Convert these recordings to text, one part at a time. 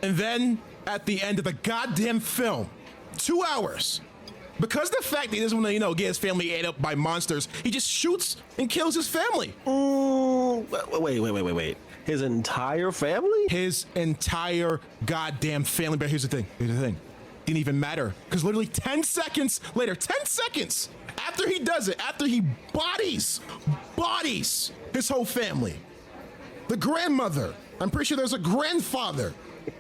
And then at the end of the goddamn film, 2 hours, because the fact that he doesn't want to, get his family ate up by monsters, he just shoots and kills his family. Wait. His entire family? His entire goddamn family. But here's the thing. Didn't even matter. Because literally 10 seconds later, 10 seconds after he does it, after he bodies his whole family, the grandmother, I'm pretty sure there's a grandfather,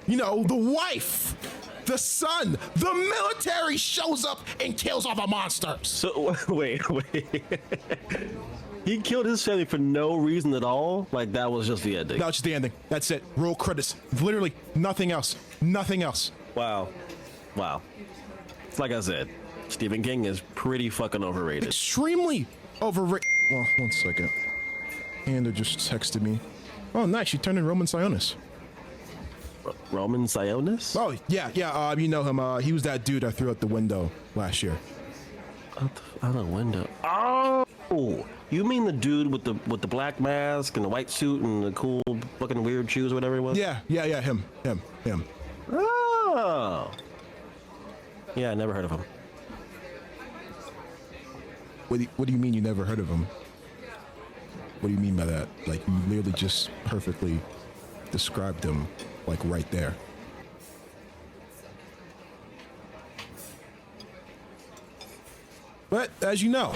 the wife, the son, the military shows up and kills all the monsters. So, wait. He killed his family for no reason at all? Like, that was just the ending? That was just the ending. That's it. Roll credits. Literally nothing else. Nothing else. Wow. Like I said, Stephen King is pretty fucking overrated. Extremely overrated. Well, 1 second. Amanda just texted me. Oh, nice. She turned in Roman Sionis. Roman Sionis? Oh, yeah. You know him. He was that dude I threw out the window last year. Out the window? Oh! You mean the dude with the black mask and the white suit and the cool fucking weird shoes or whatever it was? Yeah. Him. Oh! Yeah, I never heard of him. What do you mean you never heard of him? What do you mean by that? Like, you literally just perfectly described him, like, right there. But, as you know,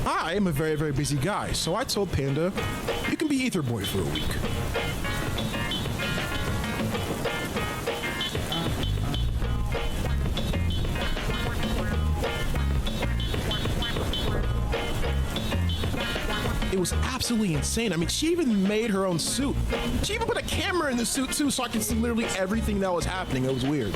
I am a very, very busy guy, so I told Panda, you can be Ether Boy for a week. It was absolutely insane. I mean, she even made her own suit. She even put a camera in the suit, too, so I could see literally everything that was happening. It was weird.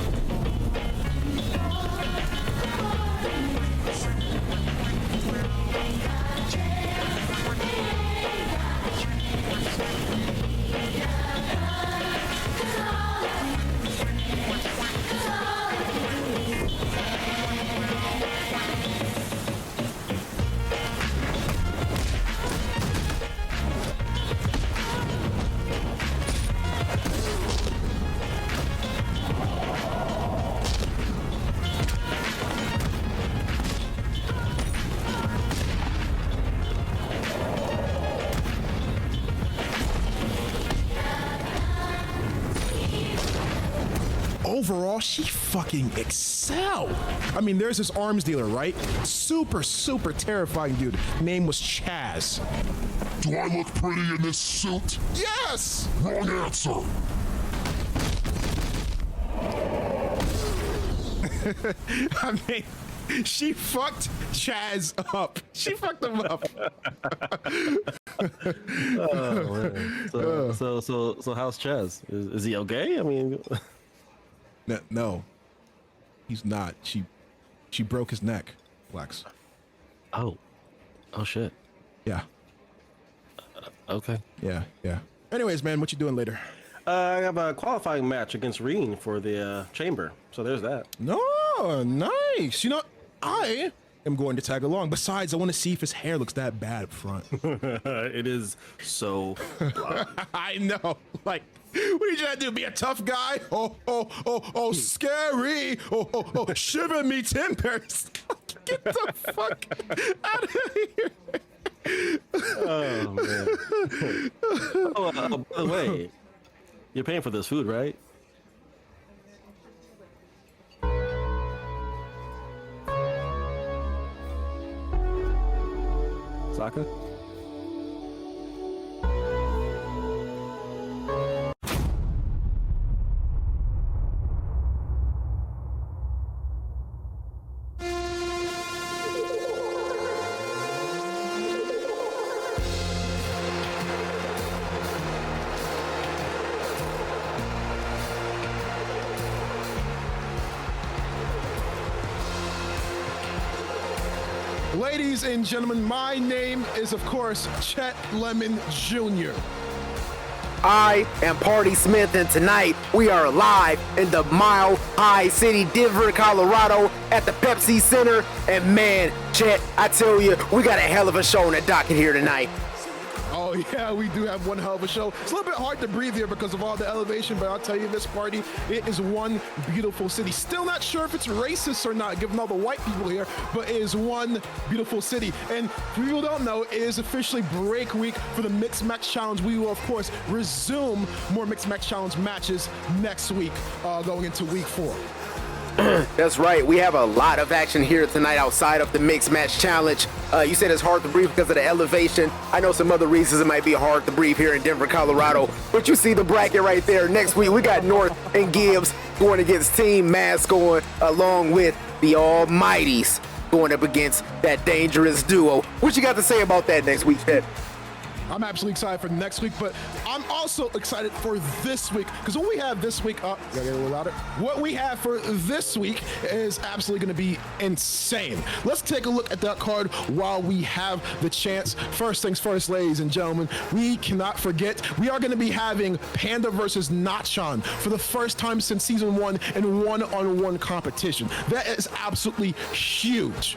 Overall, she fucking excelled. I mean, there's this arms dealer, right? Super, super terrifying dude. Name was Chaz. Do I look pretty in this suit? Yes! Wrong answer. I mean, she fucked Chaz up. She fucked him up. Oh, man. So how's Chaz? Is he okay? I mean... No, he's not. She broke his neck, Lex. Oh shit. Yeah. Okay. Yeah. Anyways, man, what you doing later? I have a qualifying match against Reen for the chamber, so there's that. No, nice. I am going to tag along. Besides, I want to see if his hair looks that bad up front. It is so blonde. I know. Like, what are you trying to do? Be a tough guy? Oh, scary. Oh, shiver me timbers. Get the fuck out of here. Oh, man. By the way, you're paying for this food, right? Sokka? Ladies and gentlemen, my name is, of course, Chet Lemon Jr. I am Party Smith, and tonight we are live in the Mile High City, Denver, Colorado, at the Pepsi Center. And man, Chet, I tell you, we got a hell of a show on the docket here tonight. Oh Oh, yeah, we do have one hell of a show. It's a little bit hard to breathe here because of all the elevation, but I'll tell you this, party, it is one beautiful city. Still not sure if it's racist or not, given all the white people here, but it is one beautiful city. And for people who don't know, it is officially break week for the Mixed Match Challenge. We will, of course, resume more Mixed Match Challenge matches next week, going into week 4. That's right. We have a lot of action here tonight outside of the Mixed Match Challenge. You said it's hard to breathe because of the elevation. I know some other reasons it might be hard to breathe here in Denver, Colorado. But you see the bracket right there. Next week, we got North and Gibbs going against Team Mask going along with the Almighties going up against that dangerous duo. What you got to say about that next week, Ted? I'm absolutely excited for next week, but I'm also excited for this week because what we have this week, gotta get a little louder. What we have for this week is absolutely going to be insane. Let's take a look at that card while we have the chance. First things first, ladies and gentlemen, we cannot forget we are going to be having Panda versus Nachon for the first time since season 1 in one-on-one competition. That is absolutely huge.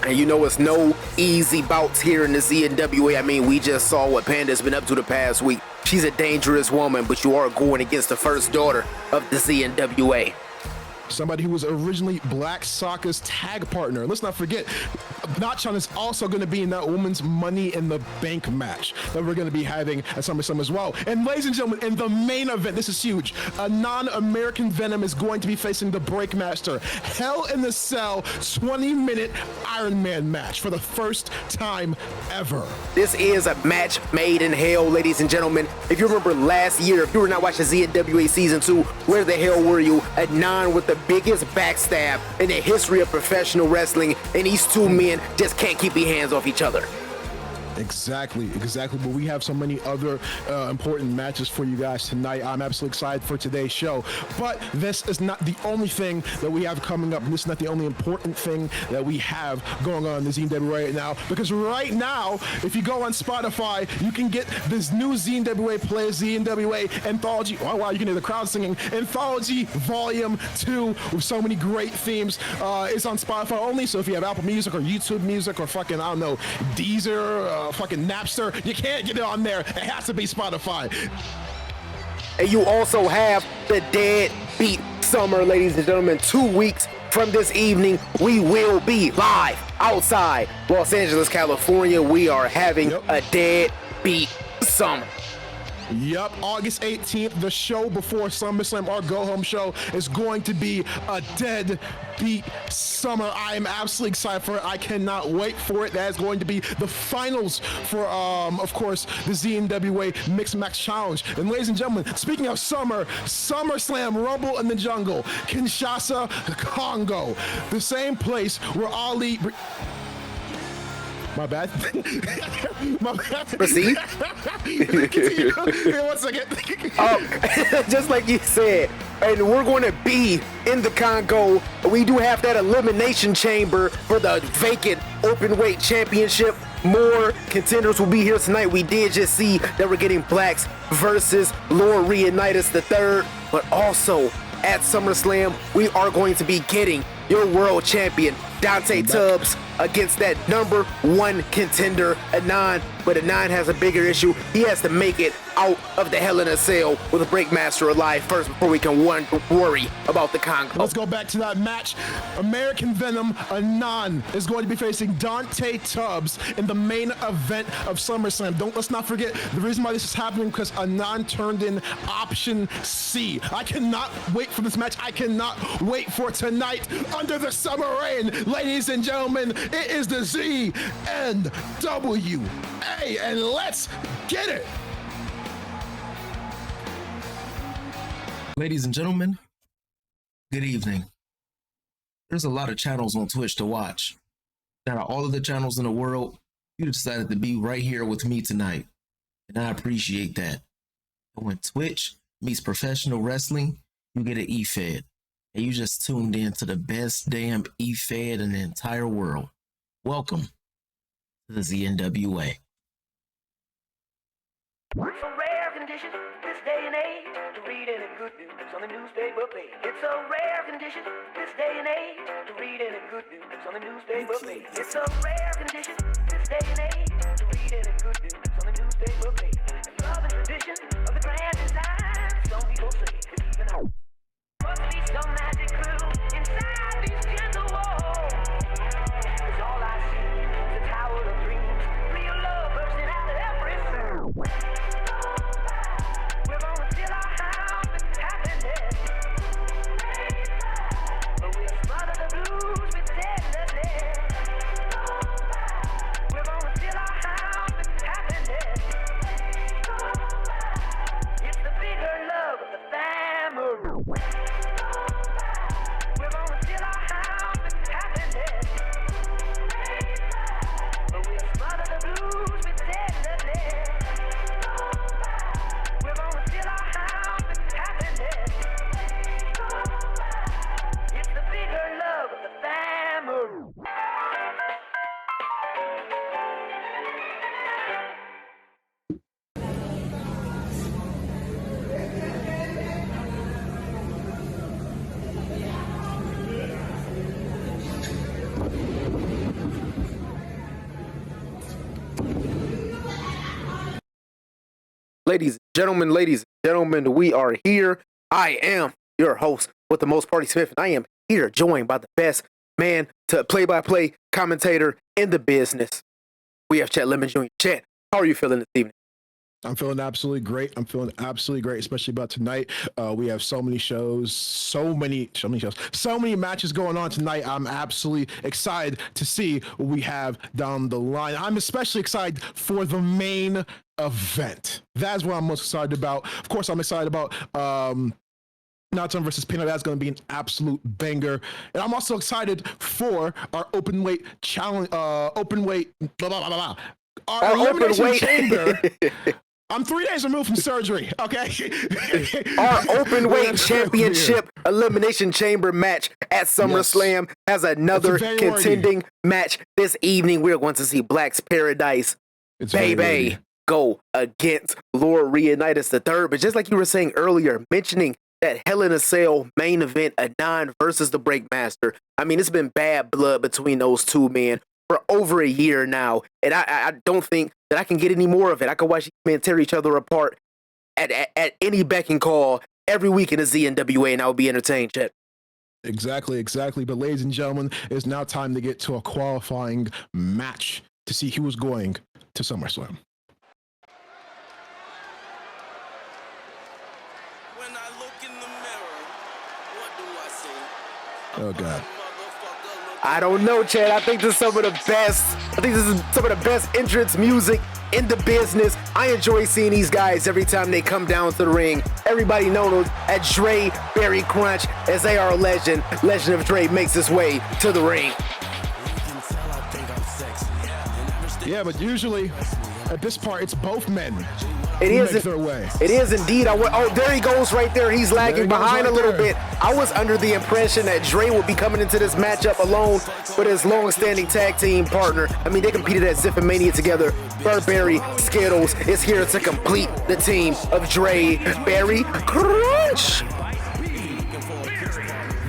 And you know it's no easy bouts here in the ZNWA. I mean, we just saw what Panda's been up to the past week. She's a dangerous woman, but you are going against the first daughter of the ZNWA. Somebody who was originally Black Sokka's tag partner. Let's not forget, Nachon is also going to be in that woman's Money in the Bank match that we're going to be having at SummerSlam as well. And ladies and gentlemen, in the main event, this is huge. A non-American Venom is going to be facing the Breakmaster. Hell in the Cell 20-minute Iron Man match for the first time ever. This is a match made in hell, ladies and gentlemen. If you remember last year, if you were not watching ZNWA Season 2, where the hell were you? Adnan with the biggest backstab in the history of professional wrestling, and these two men just can't keep their hands off each other. Exactly. But we have so many other important matches for you guys tonight. I'm absolutely excited for today's show. But this is not the only thing that we have coming up. And this is not the only important thing that we have going on in the ZNWA right now. Because right now, if you go on Spotify, you can get this new ZNWA play, ZNWA Anthology. Oh, wow, you can hear the crowd singing. Anthology Volume 2 with so many great themes. It's on Spotify only. So if you have Apple Music or YouTube Music or fucking, I don't know, Deezer, fucking Napster, you can't get it on there. It has to be Spotify. And you also have the Deadbeat Summer, ladies and gentlemen. 2 weeks from this evening, we will be live outside Los Angeles, California. We are having a Deadbeat Summer. Yep, August 18th, the show before SummerSlam, our go-home show, is going to be a Deadbeat Summer. I am absolutely excited for it. I cannot wait for it. That is going to be the finals for, of course, the ZNWA Mixed Match Challenge. And ladies and gentlemen, speaking of summer, SummerSlam Rumble in the Jungle, Kinshasa, Congo, the same place where Ali... My bad. My bad. Proceed. Continue. Here, 1 second. Just like you said, and we're going to be in the Congo. We do have that elimination chamber for the vacant openweight championship. More contenders will be here tonight. We did just see that we're getting Blacks versus Lord Leonidas III, but also at SummerSlam, we are going to be getting your world champion, Dante Tubbs, against that number 1 contender, Adnan. But Adnan has a bigger issue. He has to make it out of the Hell in a Cell with a Breakmaster alive first before we can worry about the Congo. Let's go back to that match. American Venom, Adnan, is going to be facing Dante Tubbs in the main event of SummerSlam. Let's not forget the reason why this is happening, because Adnan turned in option C. I cannot wait for this match. I cannot wait for tonight under the summer rain. Ladies and gentlemen, it is the ZNWA, and let's get it. Ladies and gentlemen, good evening. There's a lot of channels on Twitch to watch. Out of all of the channels in the world, you decided to be right here with me tonight, and I appreciate that. And when Twitch meets professional wrestling, you get an E-Fed, and you just tuned in to the best damn E-Fed in the entire world. Welcome to the ZNWA. It's a rare condition this day and age to read any good news on the newspaper page. It's a rare condition this day and age to read any good news on the newspaper page. It's a rare condition this day and age to read reading the good news on the newspaper page. And love and tradition of the grand design. Some people say it's even hard. Must be some magic clue inside these gentle walls. 'Cause all I see is a tower of dreams. Real love bursting out of every sound. We're gonna fill our house with happiness. But we'll smother the blues with tenderness. We're gonna fill our house with happiness. It's the bigger love of the family. We're gonna fill our house with happiness. But we'll smother the blues with tenderness. We're gonna fill our house with happiness. It's the bigger love of the family. Ladies and gentlemen, we are here. I am your host with the most, Party Smith, and I am here joined by the best man to play-by-play commentator in the business. We have Chet Lemon Jr. Chet, how are you feeling this evening? I'm feeling absolutely great. I'm feeling absolutely great, especially about tonight. We have so many shows, so many matches going on tonight. I'm absolutely excited to see what we have down the line. I'm especially excited for the main event. That's what I'm most excited about. Of course, I'm excited about Nathan versus Pino. That's going to be an absolute banger. And I'm also excited for our open weight challenge, our elimination chamber. I'm 3 days removed from surgery, okay? Our open weight championship elimination chamber match at SummerSlam has another contending match this evening. We're going to see Black's Paradise, baby, go against Lord Leonidas III. But just like you were saying earlier, mentioning that Hell in a Cell main event, Adnan versus the Breakmaster. I mean, it's been bad blood between those two men for over a year now, and I don't think that I can get any more of it. I can watch these men tear each other apart at any beck and call every week in the ZNWA, and I would be entertained, Chet. Exactly. But ladies and gentlemen, it's now time to get to a qualifying match to see who is going to SummerSlam. When I look in the mirror, what do I see? Oh, God. I don't know, Chad. I think this is some of the best entrance music in the business. I enjoy seeing these guys every time they come down to the ring. Everybody knows as Dre, Barry Crunch, as they are a legend. Legend of Dre makes his way to the ring. Yeah, but usually at this part, it's both men. It is. Their way. It is indeed. Oh, there he goes right there. He's lagging behind a little bit. I was under the impression that Dre would be coming into this matchup alone with his long-standing tag team partner. I mean, they competed at Zippamania together. Burberry Skittles is here to complete the team of Dre, Barry Crunch.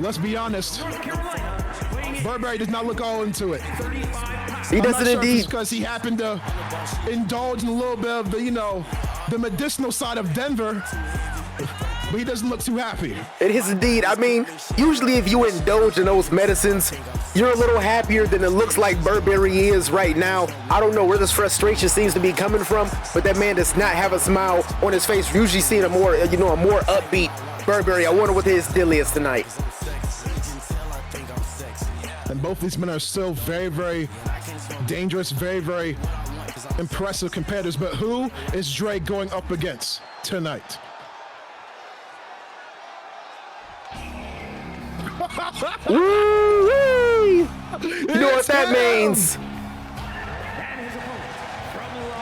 Let's be honest. Burberry does not look all into it. He doesn't indeed. Because he happened to indulge in a little bit of the medicinal side of Denver, but he doesn't look too happy. It is indeed. I mean, usually if you indulge in those medicines, you're a little happier than it looks like Burberry is right now. I don't know where this frustration seems to be coming from, but that man does not have a smile on his face. We're usually seeing a more upbeat Burberry. I wonder what his deal is tonight. And both these men are still very, very dangerous, very, very impressive competitors. But who is Dre going up against tonight? Woo-wee! You know what that means.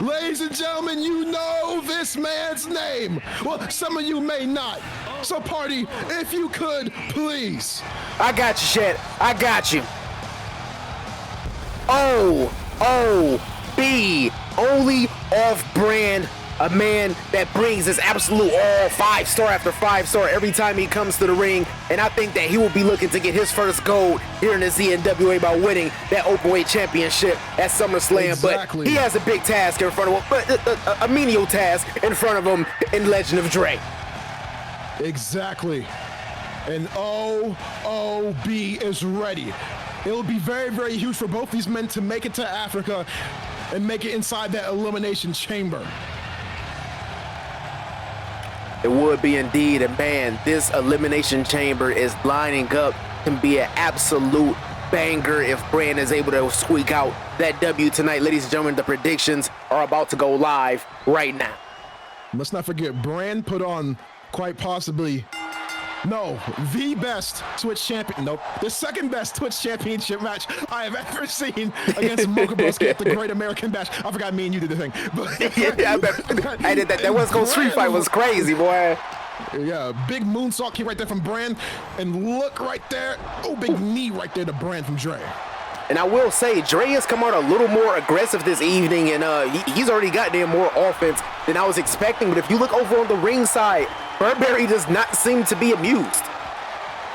Ladies and gentlemen, you know this man's name. Well, some of you may not. So, party, if you could, please. I got you, Chet. I got you. OOB, only off-brand a man that brings his absolute all 5-star after 5-star every time he comes to the ring. And I think that he will be looking to get his first gold here in the ZNWA by winning that Openweight Championship at SummerSlam. Exactly. But he has a big task in front of him, but a menial task in front of him in Legend of Dre. Exactly. And OOB is ready. It'll be very, very huge for both these men to make it to Africa and make it inside that elimination chamber. It would be indeed, and man, this elimination chamber is lining up to be an absolute banger if Brand is able to squeak out that W tonight. Ladies and gentlemen, the predictions are about to go live right now. Let's not forget, Brand put on quite possibly, no, the best Twitch champion, nope, the second best Twitch championship match I have ever seen against Mocha Broski at the Great American Bash. I forgot me and you did the thing. But I did that. That West Coast Street Fight was crazy, boy. Yeah, big moonsault kick right there from Brand, and look right there, oh, big knee right there to Brand from Dre. And I will say, Dre has come out a little more aggressive this evening, and he's already got there more offense than I was expecting. But if you look over on the ringside, Burberry does not seem to be amused.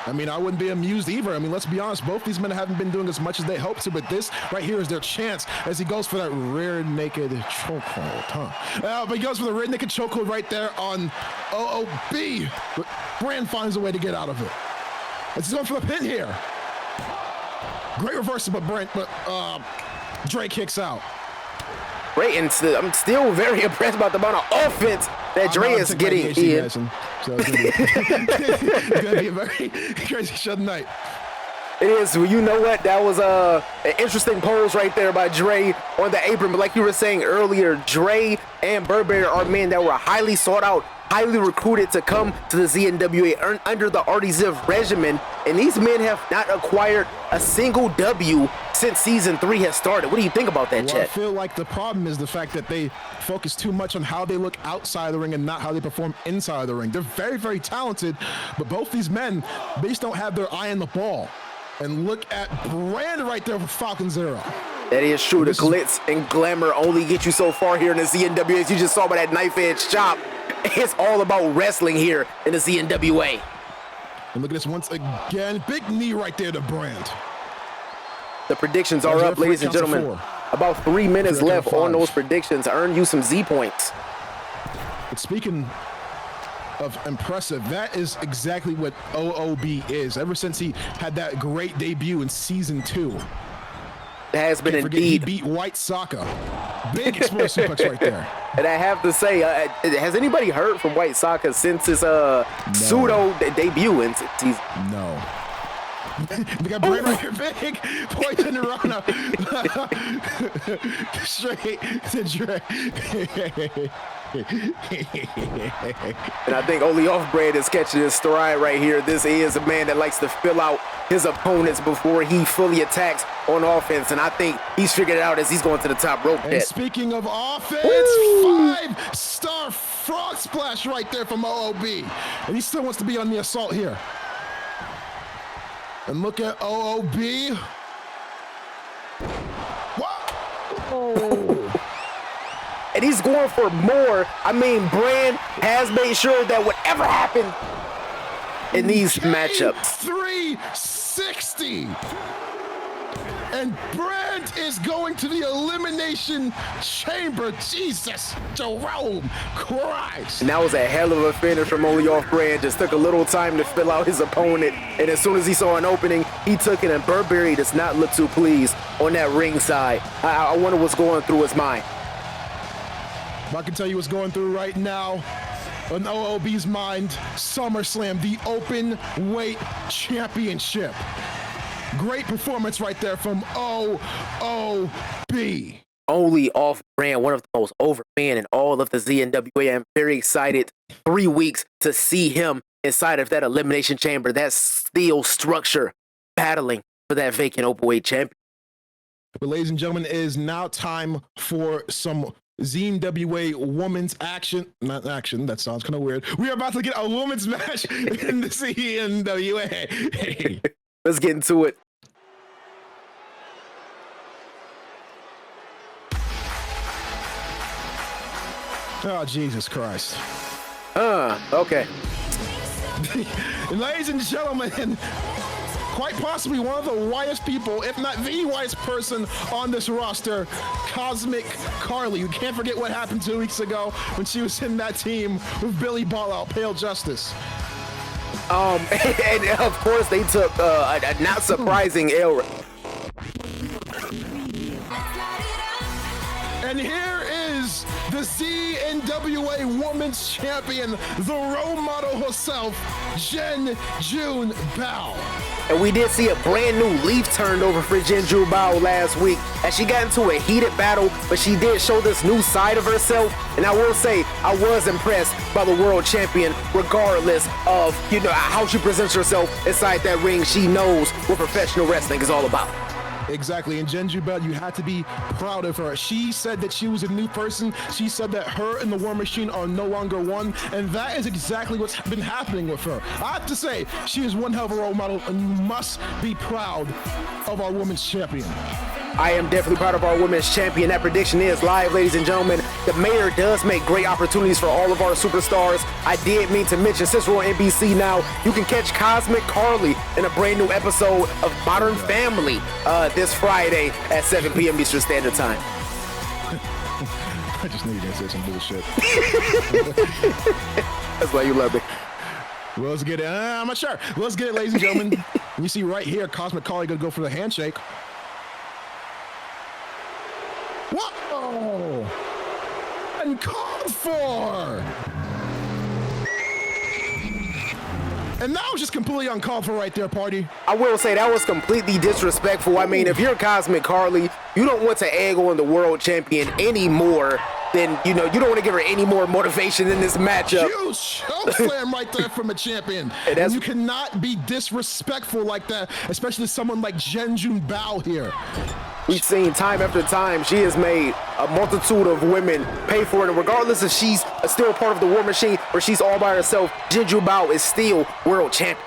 I mean, I wouldn't be amused either. I mean, let's be honest, both these men haven't been doing as much as they hoped to, but this right here is their chance as he goes for that rear naked chokehold, huh? But he goes for the rear naked chokehold right there on OOB. But Brand finds a way to get out of it. He's going for the pin here. Great reversal, but Dre kicks out. Great, and I'm still very impressed about the amount of offense that Dre is getting in. So it's gonna be a very crazy show tonight. It is. Well, you know what? That was an interesting pose right there by Dre on the apron. But like you were saying earlier, Dre and Burberry are men that were highly sought out, highly recruited to come to the ZNWA under the RDZiv regimen. And these men have not acquired a single W since season 3 has started. What do you think about that, Well, Chet? I feel like the problem is the fact that they focus too much on how they look outside the ring and not how they perform inside the ring. They're very, very talented, but both these men, they just don't have their eye on the ball. And look at Brand right there with Falcon Zero. That is true. The glitz and glamour only get you so far here in the ZNWA. As you just saw by that knife edge chop. It's all about wrestling here in the ZNWA. And look at this once again. Big knee right there to Brand. The predictions are up, ladies and gentlemen. About 3 minutes left on those predictions. Earn you some Z points. But speaking of impressive, that is exactly what OOB is. Ever since he had that great debut in season 2. It has been Forget he indeed. beat White Saka. Big explosive suplex right there. And I have to say, has anybody heard from White Saka since his pseudo debut? And he's No. We got Brand right here, big poison Rana. Straight to Dre. And I think only off Brand is catching his stride right here. This is a man that likes to fill out his opponents before he fully attacks on offense. And I think he's figured it out as he's going to the top rope And pit. speaking of offense, 5-star frog splash right there from OOB. And he still wants to be on the assault here. And look at OOB. Whoa. And he's going for more. I mean, Brand has made sure that whatever happened in these matchups. 360. And Brand is going to the elimination chamber. Jesus, Jerome Christ. And that was a hell of a finish from Only Off Brand. Just took a little time to fill out his opponent. And as soon as he saw an opening, he took it. And Burberry does not look too pleased on that ringside. I wonder what's going through his mind. I can tell you what's going through right now on OOB's mind. SummerSlam, the open weight championship. Great performance right there from OOB. Only Off Brand, one of the most over men in all of the ZNWA. I'm very excited. 3 weeks to see him inside of that elimination chamber, that steel structure, battling for that vacant openweight champion. But ladies and gentlemen, it is now time for some ZNWA women's action. Not action, that sounds kind of weird. We are about to get a women's match in the ZNWA. Let's get into it. Oh, Jesus Christ. Okay. And ladies and gentlemen, quite possibly one of the whitest people, if not the whitest person on this roster, Cosmic Carly. You can't forget what happened 2 weeks ago when she was in that team with Billy Ball Out, Pale Justice. And of course they took a not surprising L. And here is the ZNWA Women's Champion, the role model herself, Jen June Bao. And we did see a brand new leaf turned over for Jinju Bao last week as she got into a heated battle, but she did show this new side of herself. And I will say, I was impressed by the world champion, regardless of, how she presents herself inside that ring. She knows what professional wrestling is all about. Exactly, and Jen Jubel, you had to be proud of her. She said that she was a new person. She said that her and the War Machine are no longer one, and that is exactly what's been happening with her. I have to say, she is one hell of a role model, and you must be proud of our women's champion. I am definitely proud of our women's champion. That prediction is live, ladies and gentlemen. The mayor does make great opportunities for all of our superstars. I did mean to mention, since we're on NBC now, you can catch Cosmic Carly in a brand new episode of Modern Family this Friday at 7 p.m. Eastern Standard Time. I just knew you were going to say some bullshit. That's why you love me. Well, let's get it. I'm not sure. Let's get it, ladies and gentlemen. You see right here, Cosmic Carly going to go for the handshake. Whoa! Uncalled for! And that was just completely uncalled for right there, party. I will say that was completely disrespectful. I mean, if you're Cosmic Carly, you don't want to egg on the world champion anymore. Then, you don't want to give her any more motivation in this matchup. Huge choke slam right there from a champion. And you cannot be disrespectful like that, especially someone like Jen June Bao here. We've seen time after time, she has made a multitude of women pay for it. And regardless if she's still a part of the War Machine or she's all by herself, Jinju Bao is still world champion.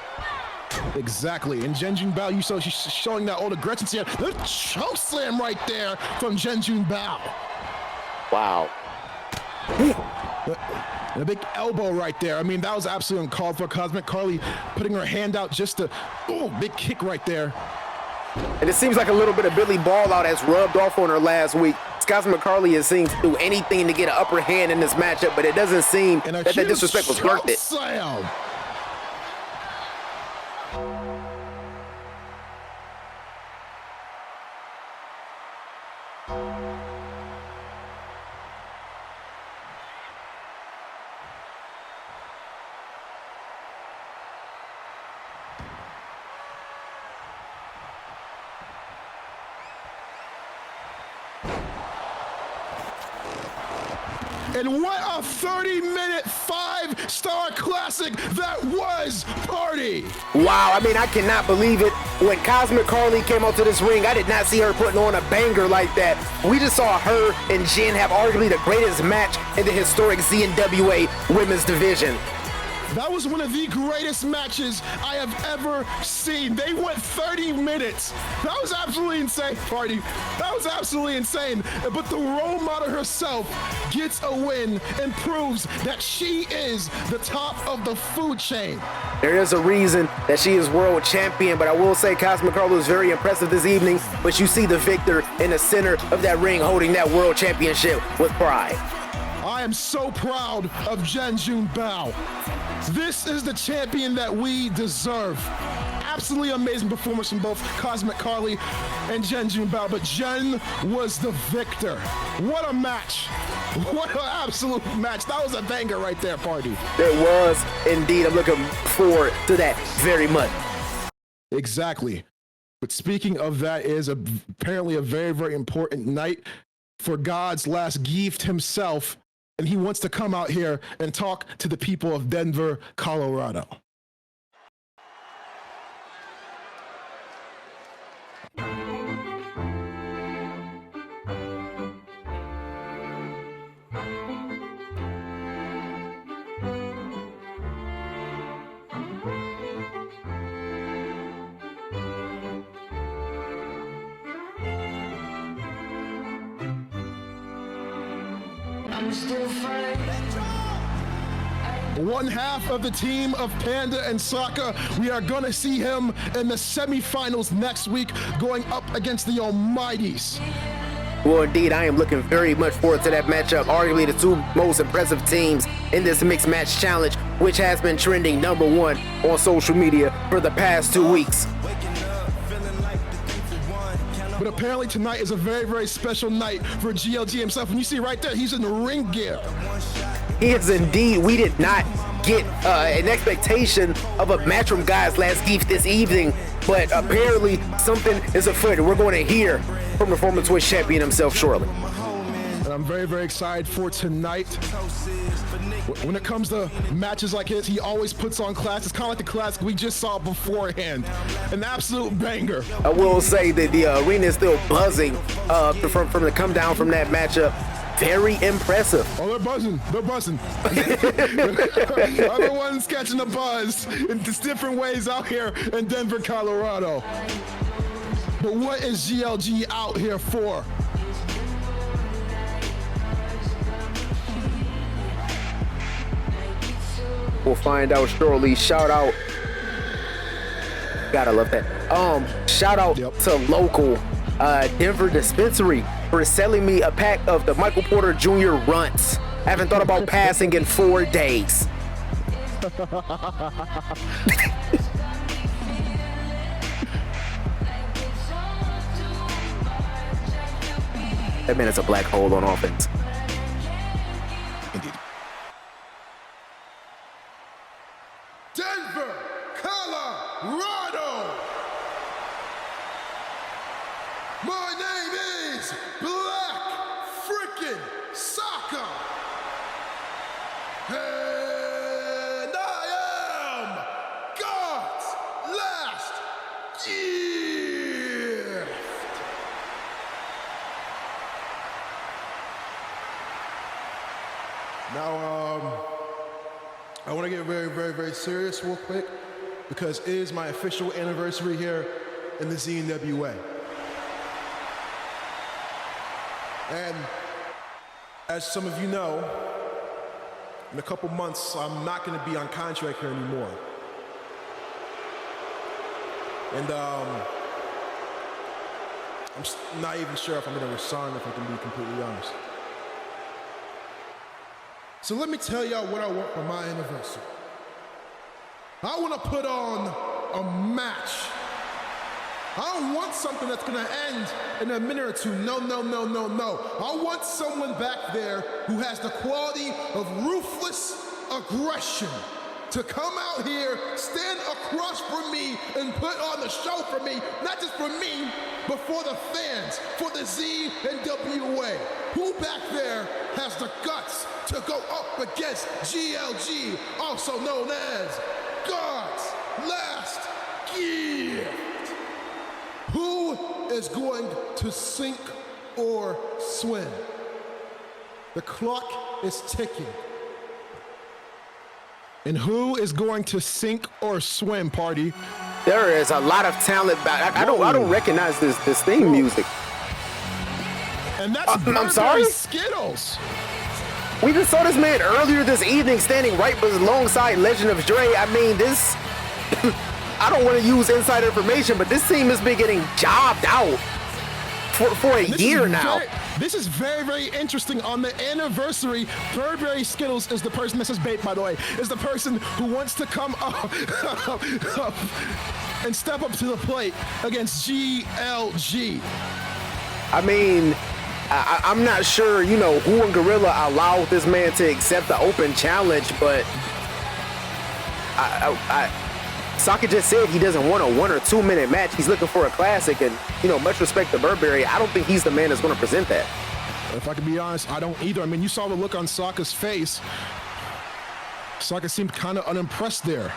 Exactly, and Jen June Bao, you saw she's showing that old aggression here. The choke slam right there from Jen June Bao. Wow. And a big elbow right there. I mean, that was absolutely uncalled for. Cosmic Carly putting her hand out just to, big kick right there. And it seems like a little bit of Billy Ball Out has rubbed off on her last week. Cosmic Carly has seemed to do anything to get an upper hand in this matchup, but it doesn't seem that disrespect was worth it. Slam. And what a 30-minute, 5-star classic that was, party! Wow, I mean, I cannot believe it. When Cosmic Carly came out to this ring, I did not see her putting on a banger like that. We just saw her and Jen have arguably the greatest match in the historic ZNWA women's division. That was one of the greatest matches I have ever seen. They went 30 minutes. That was absolutely insane, party. That was absolutely insane. But the role model herself gets a win and proves that she is the top of the food chain. There is a reason that she is world champion, but I will say Cosmic Carly was very impressive this evening. But you see the victor in the center of that ring holding that world championship with pride. I am so proud of Jen June Bao. This is the champion that we deserve. Absolutely amazing performance from both Cosmic Carly and Jen June Bao, but Jen was the victor. What a match. What an absolute match. That was a banger right there, party. It was indeed. I'm looking forward to that very much. Exactly. But speaking of that, is apparently a very, very important night for God's last gift himself. And he wants to come out here and talk to the people of Denver, Colorado. One half of the team of Panda and Sokka. We are gonna see him in the semifinals next week, going up against the Almighties. Well, indeed, I am looking very much forward to that matchup. Arguably the two most impressive teams in this mixed match challenge, which has been trending #1 on social media for the past 2 weeks. But apparently tonight is a very, very special night for GLG himself. And you see right there, he's in the ring gear. He is indeed. We did not get an expectation of a match from guys last geek this evening, but apparently something is afoot. We're going to hear from the former Twitch champion himself shortly. And I'm very, very excited for tonight. When it comes to matches like his, he always puts on class. It's kind of like the classic we just saw beforehand. An absolute banger. I will say that the arena is still buzzing from the come down from that matchup. Very impressive. Oh, they're buzzing. They're buzzing. Everyone's catching the buzz in just different ways out here in Denver, Colorado. But what is GLG out here for? We'll find out shortly. Shout out. Gotta love that. Shout out to local Denver dispensary for selling me a pack of the Michael Porter Jr. runts. I haven't thought about passing in 4 days. That man is a black hole on offense. Indeed. Denver, Colorado. My name is Black Frickin' Sokka. And I am God's last gift. Now, I want to get very, very, very serious real quick because it is my official anniversary here in the ZNWA. And as some of you know, in a couple months, I'm not going to be on contract here anymore. And I'm not even sure if I'm going to resign, if I can be completely honest. So let me tell y'all what I want for my anniversary. I want to put on a match. I don't want something that's gonna end in a minute or two. No, no, no, no, no. I want someone back there who has the quality of ruthless aggression to come out here, stand across from me, and put on the show for me, not just for me, but for the fans, for the ZNWA. Who back there has the guts to go up against GLG, also known as God's Last Gift? Who is going to sink or swim? The clock is ticking. And who is going to sink or swim, party? There is a lot of talent. I don't recognize this theme music. And that's I'm sorry? Skittles. We just saw this man earlier this evening standing right alongside Legend of Dre. I mean, this, I don't want to use inside information, but this team has been getting jobbed out for a year now. This is very, very interesting. On the anniversary, Burberry Skittles is the person, this is bait by the way, is the person who wants to come up and step up to the plate against GLG. I mean, I'm not sure, you know, who in Gorilla allowed this man to accept the open challenge, but Sokka just said he doesn't want a 1 or 2 minute match. He's looking for a classic, and, you know, much respect to Burberry, I don't think he's the man that's going to present that. If I can be honest, I don't either. I mean, you saw the look on Sokka's face. Sokka seemed kind of unimpressed there.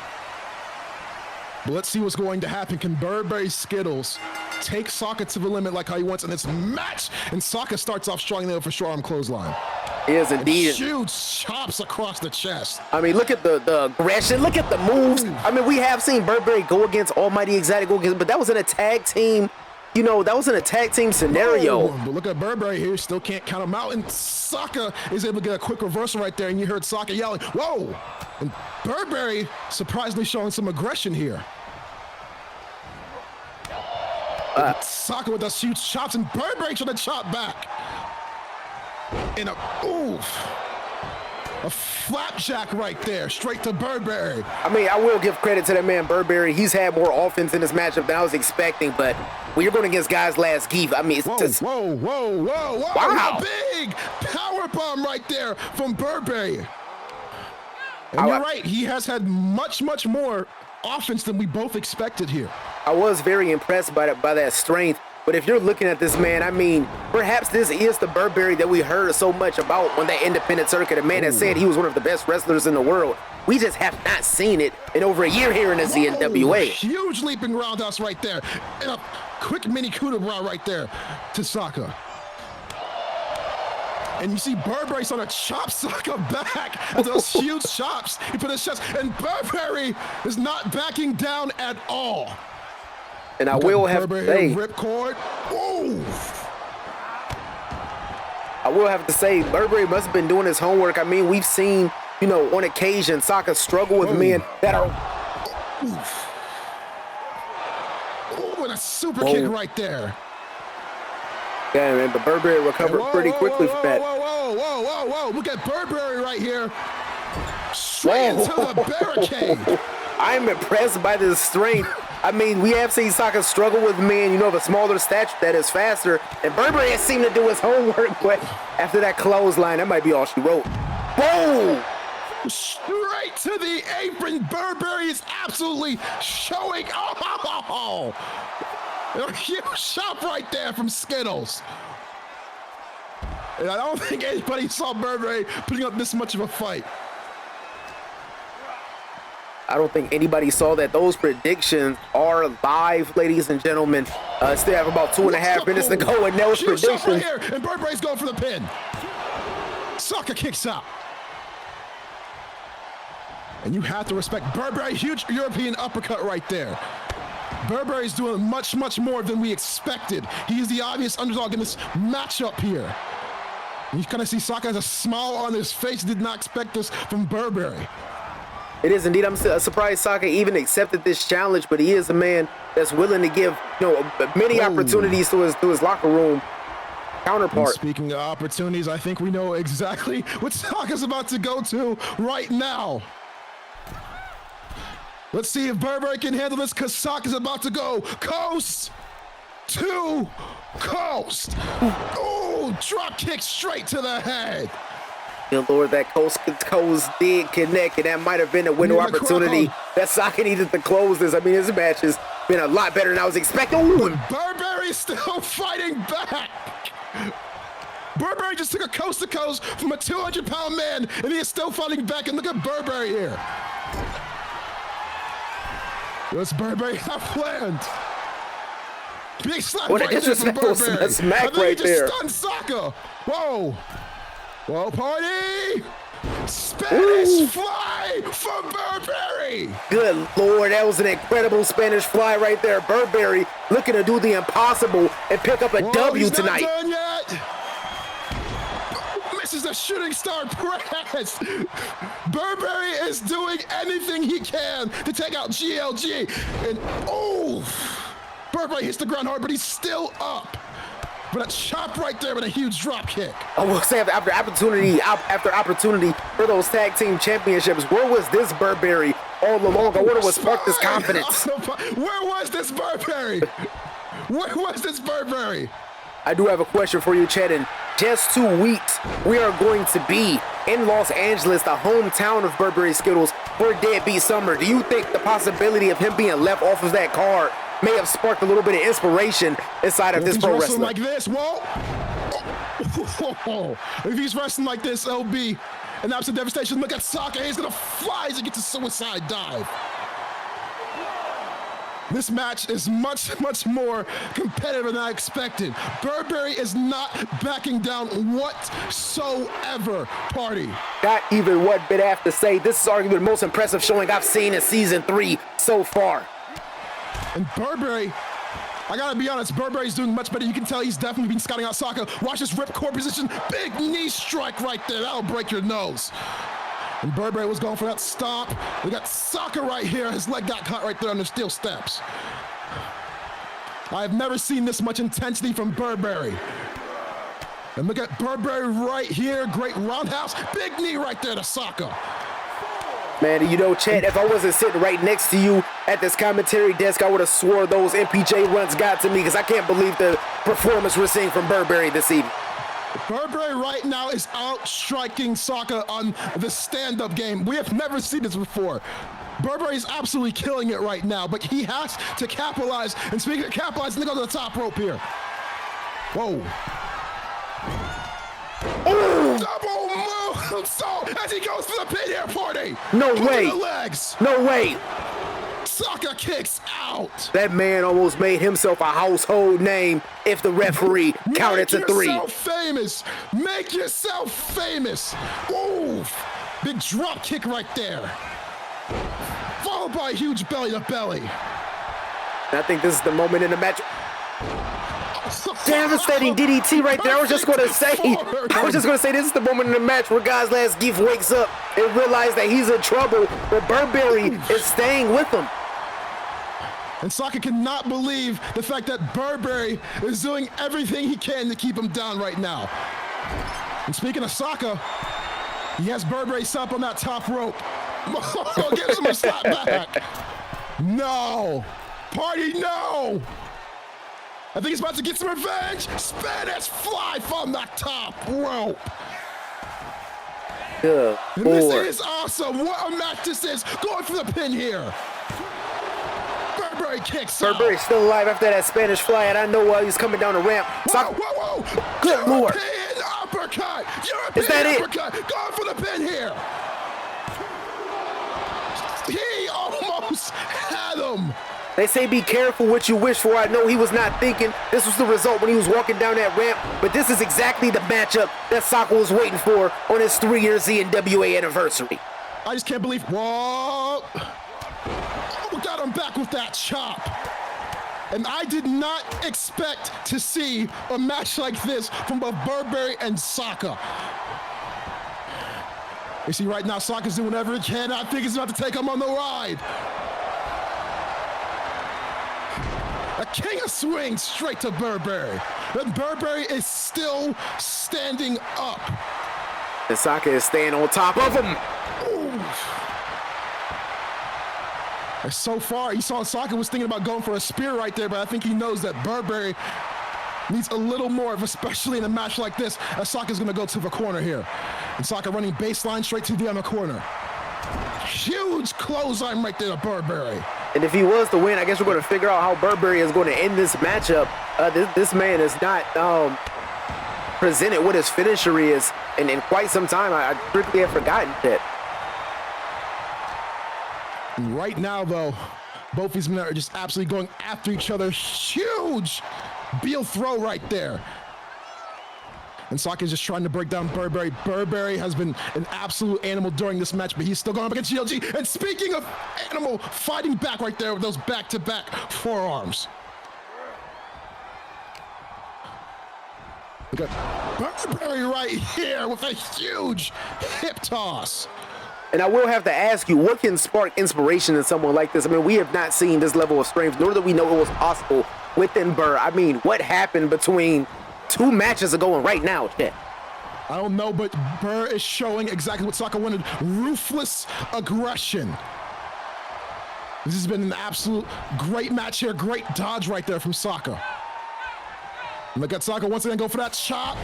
But let's see what's going to happen. Can Burberry Skittles take Sokka to the limit like how he wants in this match? And Sokka starts off strong there for sure arm clothesline. Is indeed. Huge chops across the chest. I mean, look at the aggression. Look at the moves. I mean, we have seen Burberry go against Almighty Exotic, but that was in a tag team, you know, that was in a tag team scenario. Oh, but look at Burberry here, still can't count him out, and Saka is able to get a quick reversal right there, and you heard Saka yelling, whoa! And Burberry surprisingly showing some aggression here. Saka with those huge chops, and Burberry trying to chop back. And a flapjack right there, straight to Burberry. I mean, I will give credit to that man Burberry. He's had more offense in this matchup than I was expecting, but when you're going against guys last Geef, I mean, it's just... Whoa. Wow. A big power bomb right there from Burberry. And you're right, he has had much more offense than we both expected here. I was very impressed by that strength. But if you're looking at this man, I mean, perhaps this is the Burberry that we heard so much about on that independent circuit. A man that said he was one of the best wrestlers in the world. We just have not seen it in over a year here in the ZNWA. Huge leaping roundhouse right there. And a quick mini coup de bras right there to Saka. And you see Burberry on a chop Saka back at those huge chops. He put his chest, and Burberry is not backing down at all. And I will have to say, ripcord. Ooh. I will have to say, Burberry must have been doing his homework. I mean, we've seen, you know, on occasion, Saka struggle with men that are. Ooh, and a super kick right there. Yeah, man, but Burberry recovered pretty quickly from that. Whoa. Look at Burberry right here. Straight into the barricade. I'm impressed by this strength. I mean, we have seen Saka struggle with men, you know, of a smaller stature that is faster. And Burberry has seemed to do his homework, but after that clothesline, that might be all she wrote. Whoa! Straight to the apron. Burberry is absolutely showing. Oh! A huge shot right there from Skittles. And I don't think anybody saw Burberry putting up this much of a fight. I don't think anybody saw that. Those predictions are live, ladies and gentlemen. Still have about 2.5 minutes to go, and those predictions. Right here, and Burberry's going for the pin. Saka kicks out. And you have to respect Burberry. Huge European uppercut right there. Burberry's doing much more than we expected. He is the obvious underdog in this matchup here. You kind of see Saka has a smile on his face. Did not expect this from Burberry. It is indeed. I'm surprised Saka even accepted this challenge, but he is a man that's willing to give, you know, many opportunities to his locker room counterpart. And speaking of opportunities, I think we know exactly what Saka's about to go to right now. Let's see if Burberry can handle this, because Saka's about to go coast to coast. Oh, drop kick straight to the head. Good Lord, that coast did connect, and that might have been a window opportunity that Saka needed to close this. I mean, this match has been a lot better than I was expecting. Ooh. Burberry's still fighting back. Burberry just took a coast to coast from a 200-pound man, and he is still fighting back. And look at Burberry here. What's Burberry have planned? Big slap right there from Burberry. Smack right there. Stunned Saka. Whoa, party! Spanish fly from Burberry! Good Lord, that was an incredible Spanish fly right there. Burberry looking to do the impossible and pick up a W tonight. Not done yet. Misses a shooting star press. Burberry is doing anything he can to take out GLG. And Burberry hits the ground hard, but he's still up. But a chop right there with a huge drop kick. I will say after opportunity for those tag team championships, where was this Burberry all along? I wonder what sparked this confidence. Where was this Burberry? Where was this Burberry? I do have a question for you, Chet. In just 2 weeks, we are going to be in Los Angeles, the hometown of Burberry Skittles, for Deadbeat Summer. Do you think the possibility of him being left off of that card may have sparked a little bit of inspiration inside of this pro wrestler? Like this, if he's wrestling like this, it'll be an absolute devastation. Look at Saka, he's gonna fly as he gets a suicide dive. This match is much more competitive than I expected. Burberry is not backing down whatsoever, party. Not even what bit I have to say. This is arguably the most impressive showing I've seen in season 3 so far. And Burberry I gotta be honest, Burberry's doing much better. You can tell he's definitely been scouting out Saka. Watch this ripcord position. Big knee strike right there. That'll break your nose. And Burberry was going for that stomp. We got Saka right here. His leg got caught right there on the steel steps. I've never seen this much intensity from Burberry. And look at Burberry right here. Great roundhouse. Big knee right there to Saka. Man, you know, Chad, if I wasn't sitting right next to you at this commentary desk, I would have swore those MPJ runs got to me because I can't believe the performance we're seeing from Burberry this evening. Burberry right now is outstriking Saka on the stand-up game. We have never seen this before. Burberry is absolutely killing it right now, but he has to capitalize. And speaking of capitalizing, they go to the top rope here. Whoa. Oh! Double move! So as he goes for the pin here, 40. No Look way. at the legs. No way. Saka kicks out. That man almost made himself a household name if the referee counted to 3. Make yourself famous. Make yourself famous. Oof. Big drop kick right there. Followed by a huge belly to belly. I think this is the moment in the match. Devastating DDT right there. I was just going to say this is the moment in the match where God's last gift wakes up and realizes that he's in trouble, but Burberry is staying with him. And Saka cannot believe the fact that Burberry is doing everything he can to keep him down right now. And speaking of Saka, he has Burberry set up on that top rope. Gives him a slap back. No. Party, no. I think he's about to get some revenge. Spanish fly from the top rope. Good And Lord. this is awesome. What a match this is. Going for the pin here. Burberry kicks out. Burberry's still alive after that Spanish fly, and I know he's coming down the ramp. Whoa, whoa, whoa. Good Lord. European uppercut. European Is that it? uppercut. Going for the pin here. He almost had him. They say be careful what you wish for. I know he was not thinking this was the result when he was walking down that ramp, but this is exactly the matchup that Saka was waiting for on his 3-year ZNWA anniversary. I just can't believe. Whoa. Oh, we got him back with that chop. And I did not expect to see a match like this from both Burberry and Saka. You see right now, Saka's doing whatever he can. I think he's about to take him on the ride. A king of swings straight to Burberry. And Burberry is still standing up. And Saka is staying on top of him. And so far, you saw Saka was thinking about going for a spear right there, but I think he knows that Burberry needs a little more, especially in a match like this, as Saka's gonna go to the corner here. And Saka running baseline straight to the other corner. Huge clothesline right there to Burberry. And if he was to win, I guess we're going to figure out how Burberry is going to end this matchup. This man is not presented what his finisher is in quite some time. I strictly have forgotten that. Right now, though, both these men are just absolutely going after each other. Huge Beal throw right there. And Saka is just trying to break down Burberry. Burberry has been an absolute animal during this match, but he's still going up against GLG. And speaking of animal, fighting back right there with those back-to-back forearms. Look at Burberry right here with a huge hip toss. And I will have to ask you, what can spark inspiration in someone like this? I mean, we have not seen this level of strength, nor do we know it was possible within Burr. I mean, what happened between 2 matches ago and right now, shit? I don't know, but Burr is showing exactly what Saka wanted. Ruthless aggression. This has been an absolute great match here. Great dodge right there from Saka. And look at Saka once again go for that chop.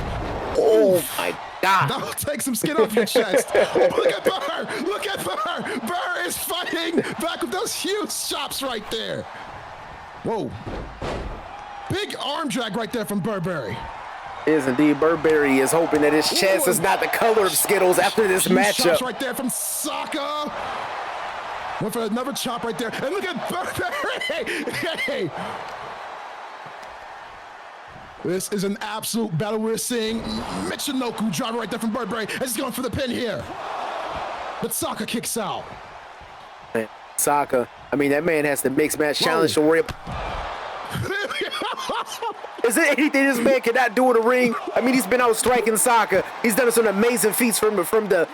Oh my God. That'll take some skin off your chest. Oh, look at Burr. Look at Burr. Burr is fighting back with those huge chops right there. Whoa. Big arm drag right there from Burberry. Is indeed. Burberry is hoping that his chest is not the color of Skittles after this Huge matchup. shots right there from Saka. Went for another chop right there. And look at Burberry. Hey. This is an absolute battle we're seeing. Michinoku driver right there from Burberry. And he's going for the pin here. But Saka kicks out. Saka, I mean, that man has the mixed match challenge to worry about. Is there anything this man cannot do in the ring? I mean, he's been out striking Saka. He's done some amazing feats from the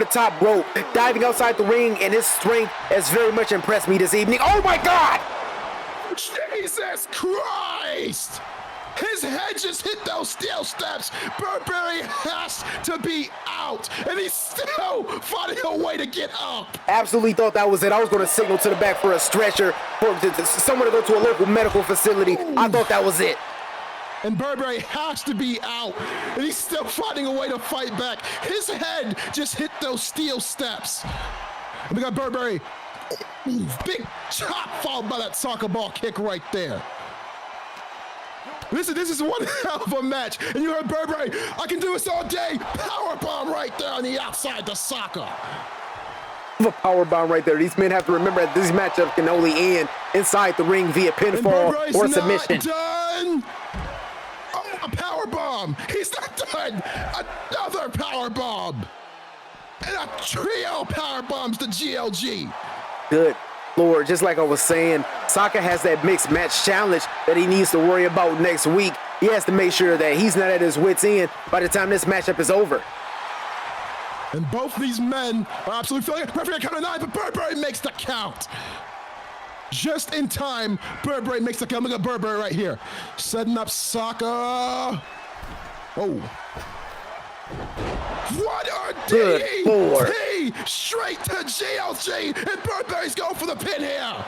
top rope, diving outside the ring, and his strength has very much impressed me this evening. Oh my God! Jesus Christ! His head just hit those steel steps. Burberry has to be out, and he's still finding a way to get up. Absolutely thought that was it. I was going to signal to the back for a stretcher, for someone to go to a local medical facility. I thought that was it. And Burberry has to be out, and he's still finding a way to fight back. His head just hit those steel steps. And we got Burberry. Big chop followed by that soccer ball kick right there. This is one hell of a match. And you heard Burberry, I can do this all day. Powerbomb right there on the outside to Saka. A powerbomb right there. These men have to remember that this matchup can only end inside the ring via pinfall or submission. Done. Oh, a powerbomb. He's not done. Another powerbomb. And a trio of powerbombs to GLG. Good Lord, just like I was saying, Saka has that mixed match challenge that he needs to worry about next week. He has to make sure that he's not at his wit's end by the time this matchup is over. And both these men are absolutely feeling it. Referee count of 9, but Burberry makes the count. Just in time, Burberry makes the count. Look at Burberry right here. Setting up Saka. Oh. What a Good Lord. DDT straight to GLG, and Burberry's going for the pin here.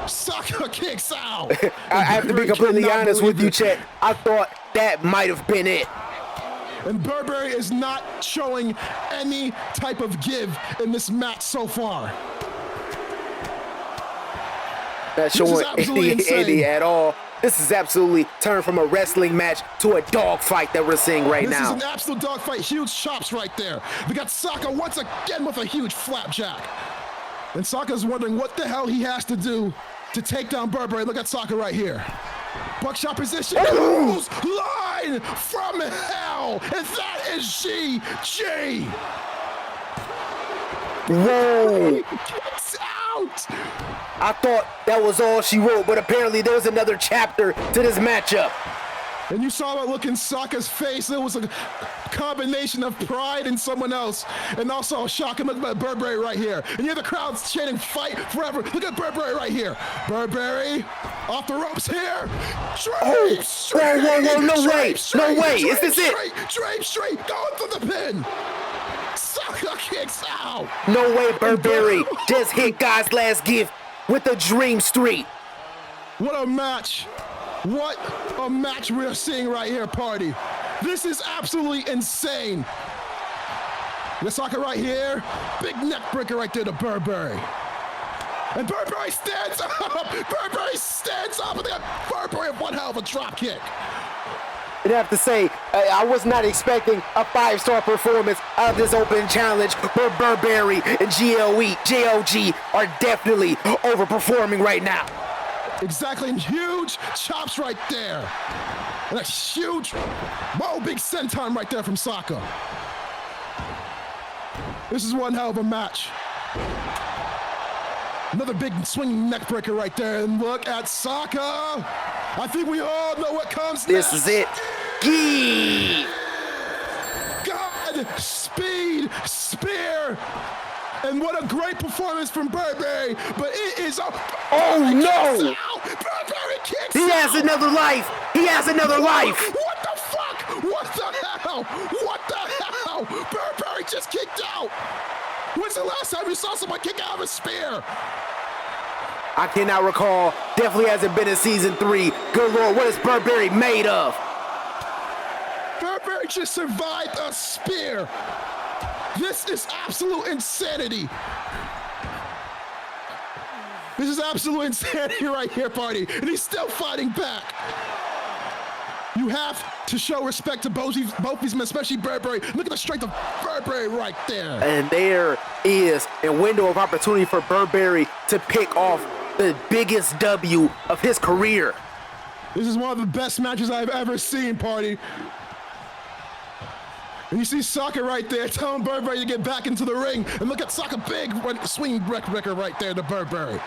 Saka kicks out. I have to be completely honest with you, Chet. I thought that might have been it. And Burberry is not showing any type of give in this match so far. Not showing any at all. This is absolutely turned from a wrestling match to a dogfight that we're seeing right now. This is an absolute dogfight. Huge chops right there. We got Saka once again with a huge flapjack. And Saka's wondering what the hell he has to do to take down Burberry. Look at Saka right here. Buckshot position. Goes line from hell. And that is GG. Whoa. Kicks out. I thought that was all she wrote, but apparently there was another chapter to this matchup. And you saw that look in Saka's face. It was a combination of pride in someone else and also a shock. And look at Burberry right here. And you hear the crowd's chanting, fight forever. Look at Burberry right here. Burberry off the ropes here. Drape, Whoa, no way. No way. Is this it? Drape straight, going for the pin. Saka kicks out. No way, Burberry just hit God's last gift with the Dream Street. What a match. What a match we're seeing right here, party. This is absolutely insane. The Saka right here. Big neck breaker right there to Burberry. And Burberry stands up. Burberry stands up. And they got Burberry with one hell of a drop kick. I'd have to say, I was not expecting a 5-star performance out of this open challenge, but Burberry and GLG are definitely overperforming right now. Exactly, and huge chops right there. And a huge, big senton right there from Saka. This is one hell of a match. Another big swinging neck breaker right there, and look at Saka. I think we all know what comes next. This is it. Gee! God, speed, spear. And what a great performance from Burberry, but it is a... Oh, no! Burberry kicks He has out. another life! He has another life! What the fuck? What the hell? What the hell? Burberry just kicked out. When's the last time you saw someone kick out of a spear? I cannot recall. Definitely hasn't been in season 3. Good Lord, what is Burberry made of? Burberry just survived a spear. This is absolute insanity. This is absolute insanity right here, party. And he's still fighting back. You have to show respect to both these men, especially Burberry. Look at the strength of Burberry right there. And there is a window of opportunity for Burberry to pick off the biggest W of his career. This is one of the best matches I've ever seen, party. And you see Saka right there telling Burberry to get back into the ring. And look at Saka, big swinging neck breaker right there to Burberry.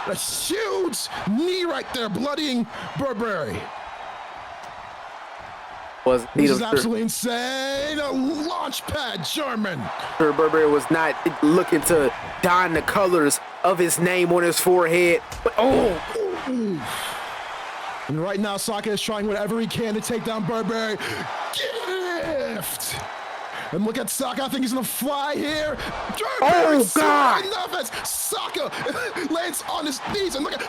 A huge knee right there, bloodying Burberry. This is absolutely insane. A launch pad German. Sure, Burberry was not looking to don the colors of his name on his forehead. But And right now, Saka is trying whatever he can to take down Burberry. Gift. And look at Saka. I think he's gonna fly here. Oh God! Saka lands on his knees and look at The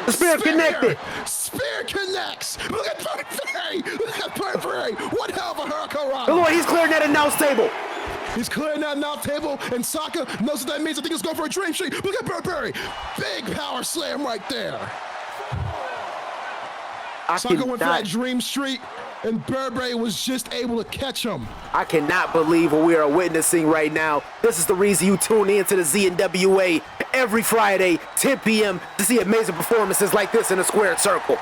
spear connected. Spear connects. Look at Burberry. Look at Burberry. What hell of a hurricane! Look, he's clearing that announce table. He's clearing that announce table, and Saka knows what that means. I think he's going for a dream streak. Look at Burberry. Big power slam right there. Saka went for that dream streak, and Burberry was just able to catch him. I cannot believe what we are witnessing right now. This is the reason you tune in to the ZNWA every Friday, 10 p.m. to see amazing performances like this in a squared circle.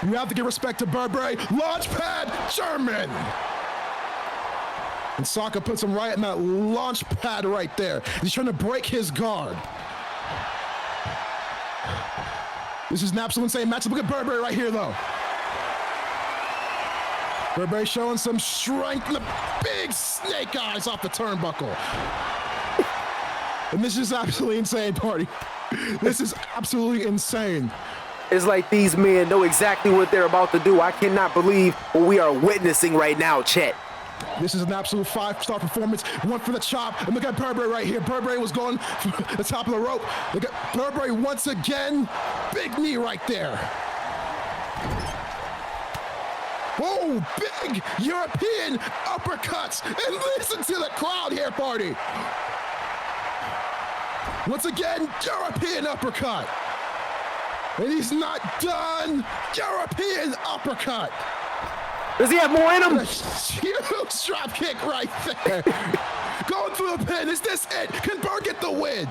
You have to give respect to Burberry. Launch pad German. And Saka puts him right in that launch pad right there. He's trying to break his guard. This is an absolute insane matchup. Look at Burberry right here, though. Burberry showing some strength and the big snake eyes off the turnbuckle. And this is absolutely insane, party. This is absolutely insane. It's like these men know exactly what they're about to do. I cannot believe what we are witnessing right now, Chet. This is an absolute 5-star performance. One for the chop. And look at Burberry right here. Burberry was going for the top of the rope. Look at Burberry once again. Big knee right there. Oh, big European uppercuts. And listen to the crowd here, party. Once again, European uppercut. And he's not done. European uppercut. Does he have more in him? A huge drop kick right there. Going through the pin. Is this it? Can Burr get the win?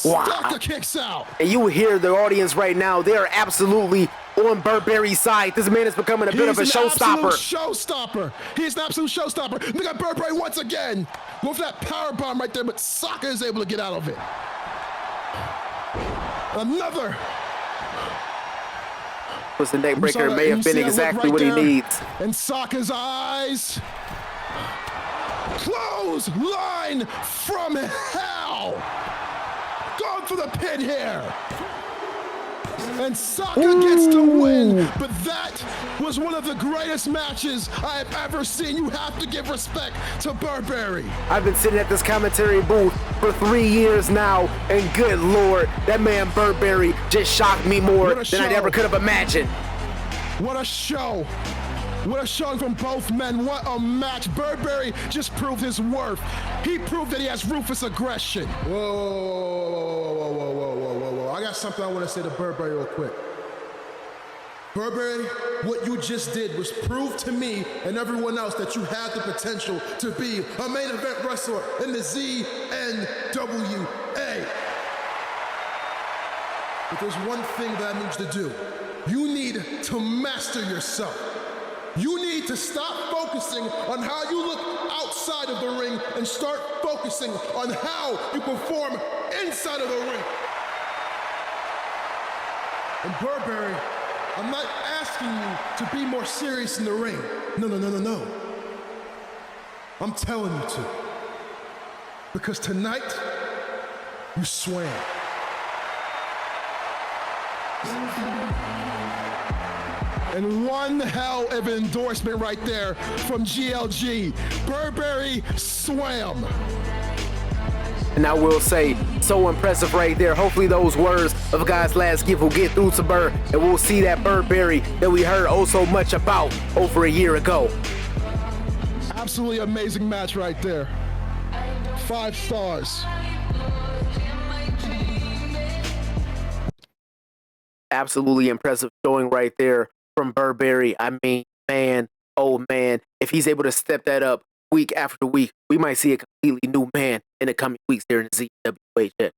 Wow. Saka kicks out. And you hear the audience right now. They are absolutely on Burberry's side. This man is becoming a bit of a showstopper. Showstopper. He's an absolute showstopper. Look at Burberry once again. Go for that power bomb right there, but Saka is able to get out of it. Another. The neck breaker may have been exactly what he needs. And Saka's eyes. Close line from hell. Going for the pin here. And Saka gets to win, but that was one of the greatest matches I have ever seen. You have to give respect to Burberry. I've been sitting at this commentary booth for 3 years now, and good Lord, that man Burberry just shocked me more than I ever could have imagined. What a show. What a showing from both men. What a match. Burberry just proved his worth. He proved that he has ruthless aggression. Whoa. I got something I want to say to Burberry real quick. Burberry, what you just did was prove to me and everyone else that you have the potential to be a main event wrestler in the ZNWA. But there's one thing that I need you to do. You need to master yourself. You need to stop focusing on how you look outside of the ring and start focusing on how you perform inside of the ring. And Burberry, I'm not asking you to be more serious in the ring. No. I'm telling you to. Because tonight, you swam. And one hell of an endorsement right there from GLG. Burberry swam. And I will say, so impressive right there. Hopefully those words of God's last gift will get through to Burr, and we'll see that Burberry that we heard oh so much about over a year ago. Absolutely amazing match right there. 5 stars. Absolutely impressive showing right there from Burberry. I mean, man, oh man, if he's able to step that up week after week, we might see a completely new man in the coming weeks here in the ZWA.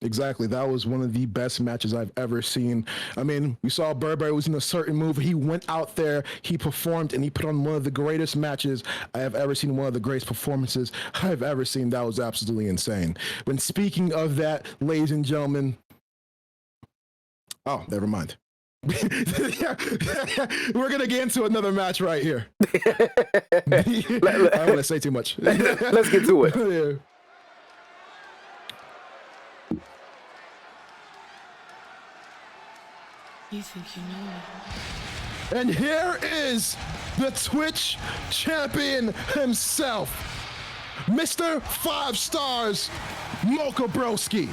Exactly. That was one of the best matches I've ever seen. I mean, we saw Burberry was in a certain move. He went out there, he performed, and he put on one of the greatest matches I have ever seen, one of the greatest performances I've ever seen. That was absolutely insane. When speaking of that, ladies and gentlemen, oh, never mind. We're going to get into another match right here. I don't want to say too much. Let's get to it. Yeah. You think you know me? And here is the Twitch champion himself, Mr. 5 Stars, Mocha Broski.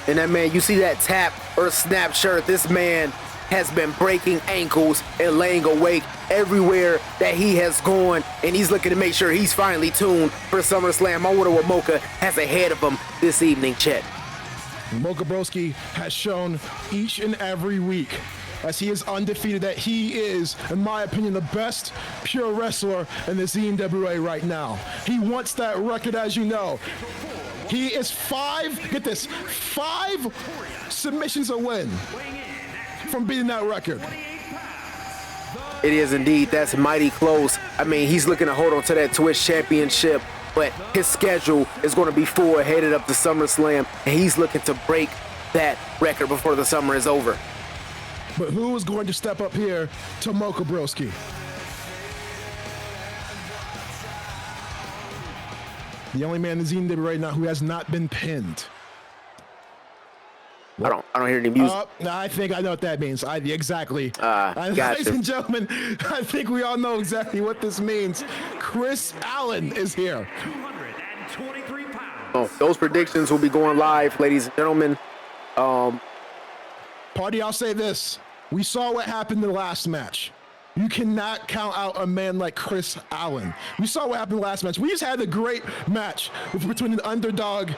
And that man, you see that tap or snap shirt, this man has been breaking ankles and laying awake everywhere that he has gone, and he's looking to make sure he's finally tuned for SummerSlam. I wonder what Mocha has ahead of him this evening, Chet. Mocha Broski has shown each and every week, as he is undefeated, that he is, in my opinion, the best pure wrestler in the ZNWA right now. He wants that record, as you know. He is 5 submissions a win from beating that record. It is indeed. That's mighty close. I mean, he's looking to hold on to that Twitch championship, but his schedule is going to be full headed up to SummerSlam, and he's looking to break that record before the summer is over. But who is going to step up here to Mocha Broski? The only man in the ZNWA right now who has not been pinned. I don't hear any music. I think I know what that means. Exactly. Gotcha. Ladies and gentlemen, I think we all know exactly what this means. Chris Allen is here. 223 pounds. Oh, those predictions will be going live, ladies and gentlemen. Party, I'll say this. We saw what happened in the last match. You cannot count out a man like Chris Allen. We saw what happened in the last match. We just had a great match between an underdog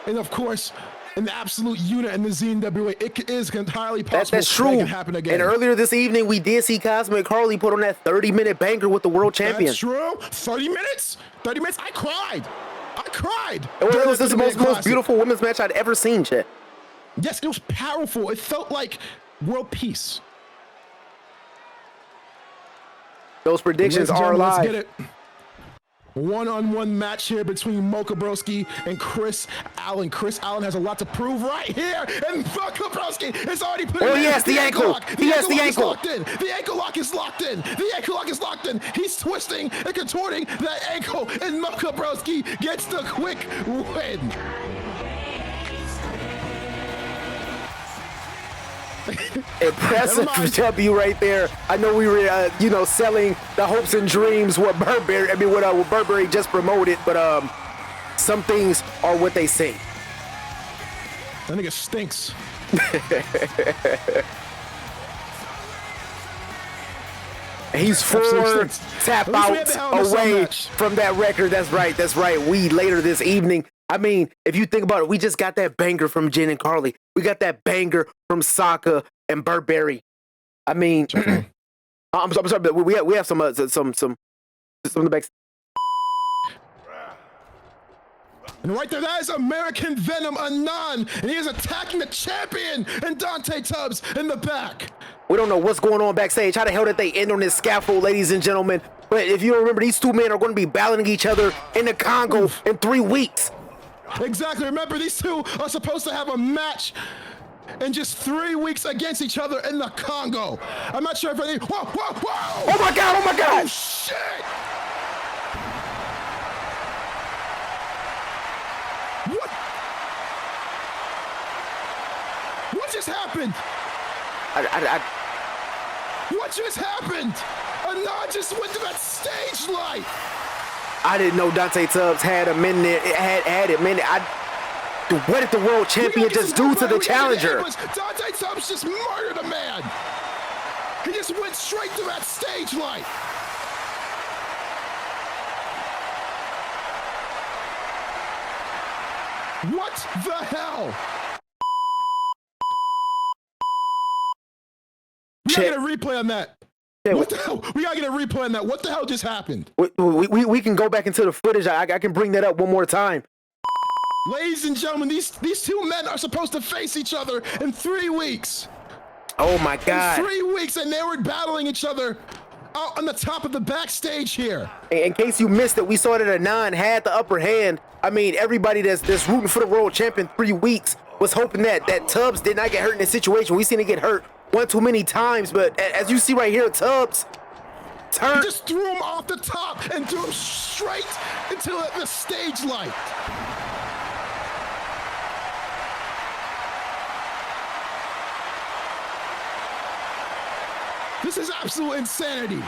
and, of course, an absolute unit in the ZNWA. It is entirely possible That's true. that can happen again. And earlier this evening, we did see Cosmic Harley put on that 30-minute banger with the world champion. That's true. 30 minutes? 30 minutes? I cried. It was the 30-minute most beautiful women's match I'd ever seen, Chet. Yes, it was powerful. It felt like world peace. Those predictions Ladies and are gentlemen, let's live. get it. One-on-one match here between Mocha Broski and Chris Allen. Chris Allen has a lot to prove right here, and Mocha Broski is already put Oh, in. he has the ankle. He has the ankle. The ankle lock is locked in. The ankle lock is locked in. He's twisting and contorting that ankle, and Mocha Broski gets the quick win. Impressive W right there. I know we were, selling the hopes and dreams what Burberry just promoted, but some things are what they say. That nigga stinks. He's 4 tap outs away from that record. That's right. We later this evening. I mean, if you think about it, we just got that banger from Jen and Carly. We got that banger from Sokka and Burberry. I mean, I'm sorry, but we have some of the back. And right there, that is American Venom Anon, and he is attacking the champion and Dante Tubbs in the back. We don't know what's going on backstage. How the hell did they end on this scaffold, ladies and gentlemen? But if you don't remember, these two men are going to be battling each other in the Congo in 3 weeks. Exactly. Remember, these two are supposed to have a match in just 3 weeks against each other in the Congo. I'm not sure if any. Whoa! Oh my God! Oh shit! What just happened? What just happened? Anon just went to that stage light. I didn't know Dante Tubbs had a minute. Had a minute. What did the world champion just do to the challenger? Dante Tubbs just murdered a man. He just went straight to that stage light. What the hell? We gotta get a replay on that. What the hell? We gotta get a replay on that. What the hell just happened? We can go back into the footage. I can bring that up one more time. Ladies and gentlemen, these two men are supposed to face each other in 3 weeks. Oh my God. In 3 weeks, and they were battling each other out on the top of the backstage here. In case you missed it, we saw that Anon had the upper hand. I mean, everybody that's rooting for the world champion 3 weeks was hoping that Tubbs did not get hurt in this situation. We seen him get hurt one too many times, but as you see right here, Tubbs turned. Just threw him off the top and threw him straight into the stage light. This is absolute insanity.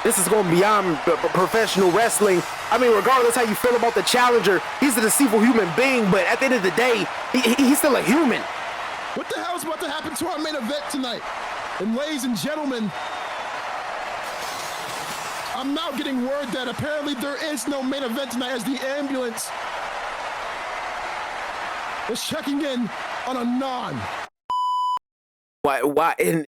This is going beyond professional wrestling. I mean, regardless how you feel about the challenger, he's a deceitful human being, but at the end of the day, he's still a human. What the hell is about to happen to our main event tonight? And ladies and gentlemen, I'm now getting word that apparently there is no main event tonight as the ambulance is checking in on Anon. Why in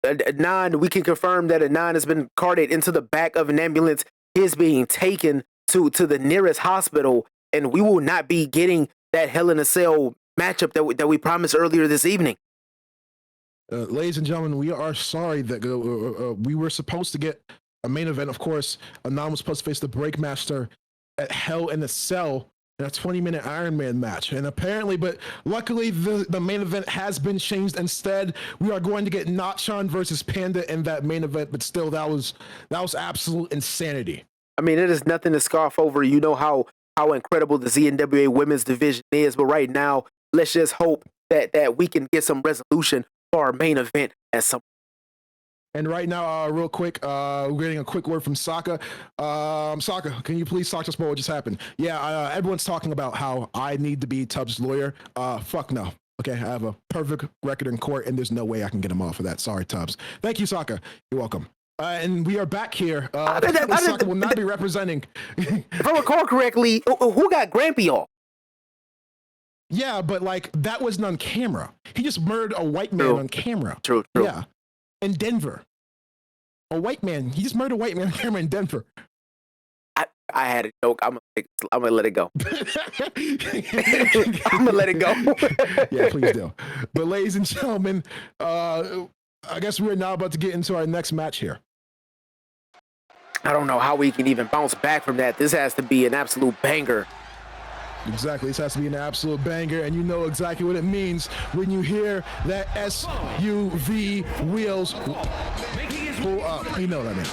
Anon, we can confirm that Anon has been carted into the back of an ambulance. He is being taken to the nearest hospital, and we will not be getting that Hell in a Cell matchup that we promised earlier this evening. Ladies and gentlemen, we are sorry that we were supposed to get a main event. Of course, Anon was supposed to face the Breakmaster at Hell in a Cell in a 20-minute Iron Man match. And apparently, but luckily, the main event has been changed. Instead, we are going to get Nachon versus Panda in that main event. But still, that was absolute insanity. I mean, it is nothing to scoff over. You know how incredible the ZNWA women's division is. But right now, let's just hope that we can get some resolution for our main event at some. And right now, real quick, we're getting a quick word from Sokka. Sokka, can you please talk to us about what just happened? Yeah, everyone's talking about how I need to be Tubbs' lawyer. Fuck no. Okay, I have a perfect record in court, and there's no way I can get him off of that. Sorry, Tubbs. Thank you, Sokka. You're welcome. And we are back here. Sokka will not be representing. If I recall correctly, who got Grampy off? Yeah, but like that wasn't on camera. He just murdered a white man on camera. True. Yeah. In Denver. A white man. He just murdered a white man on camera in Denver. I had a joke. I'm gonna let it go. I'm gonna let it go. Yeah, please do. But ladies and gentlemen, I guess we're now about to get into our next match here. I don't know how we can even bounce back from that. This has to be an absolute banger. Exactly. This has to be an absolute banger, and you know exactly what it means when you hear that SUV wheels pull up. You know what I mean.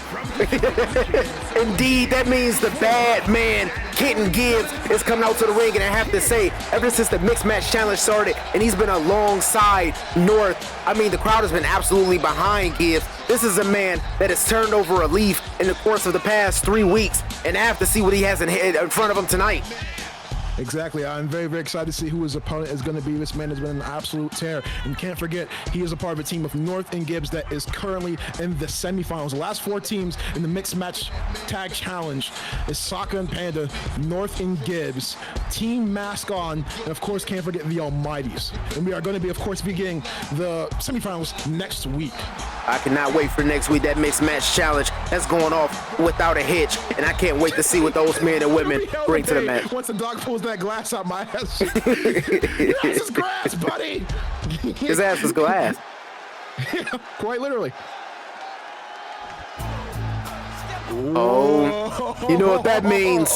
Indeed, that means the bad man, Kenton Gibbs, is coming out to the ring, and I have to say, ever since the Mixed Match Challenge started, and he's been alongside North, I mean, the crowd has been absolutely behind Gibbs. This is a man that has turned over a leaf in the course of the past 3 weeks, and I have to see what he has in front of him tonight. Exactly. I'm very, very excited to see who his opponent is going to be. This man has been an absolute tear. And can't forget, he is a part of a team of North and Gibbs that is currently in the semifinals. The last 4 teams in the Mixed Match Tag Challenge is Sokka and Panda, North and Gibbs, Team Mask On, and of course, can't forget the Almighties. And we are going to be, of course, beginning the semifinals next week. I cannot wait for next week. That Mixed Match Challenge that's going off without a hitch. And I can't wait to see what those men and women bring to the match. Once the dog pulls that glass out my ass. Your ass is grass, buddy. His ass is glass. Yeah, quite literally. Oh, you know what that means.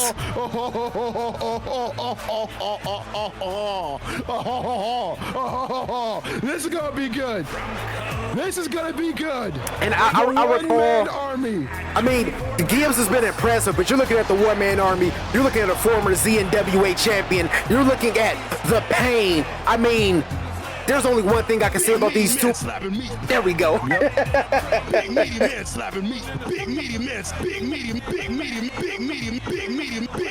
This is gonna be good. This is gonna be good. And I recall, army. I mean, Gibbs has been impressive, but you're looking at the one-man army. You're looking at a former ZNWA champion. You're looking at the Pain. I mean, there's only one thing I can say about these two. There we go. Big meaty man slapping me. Big meaty man, big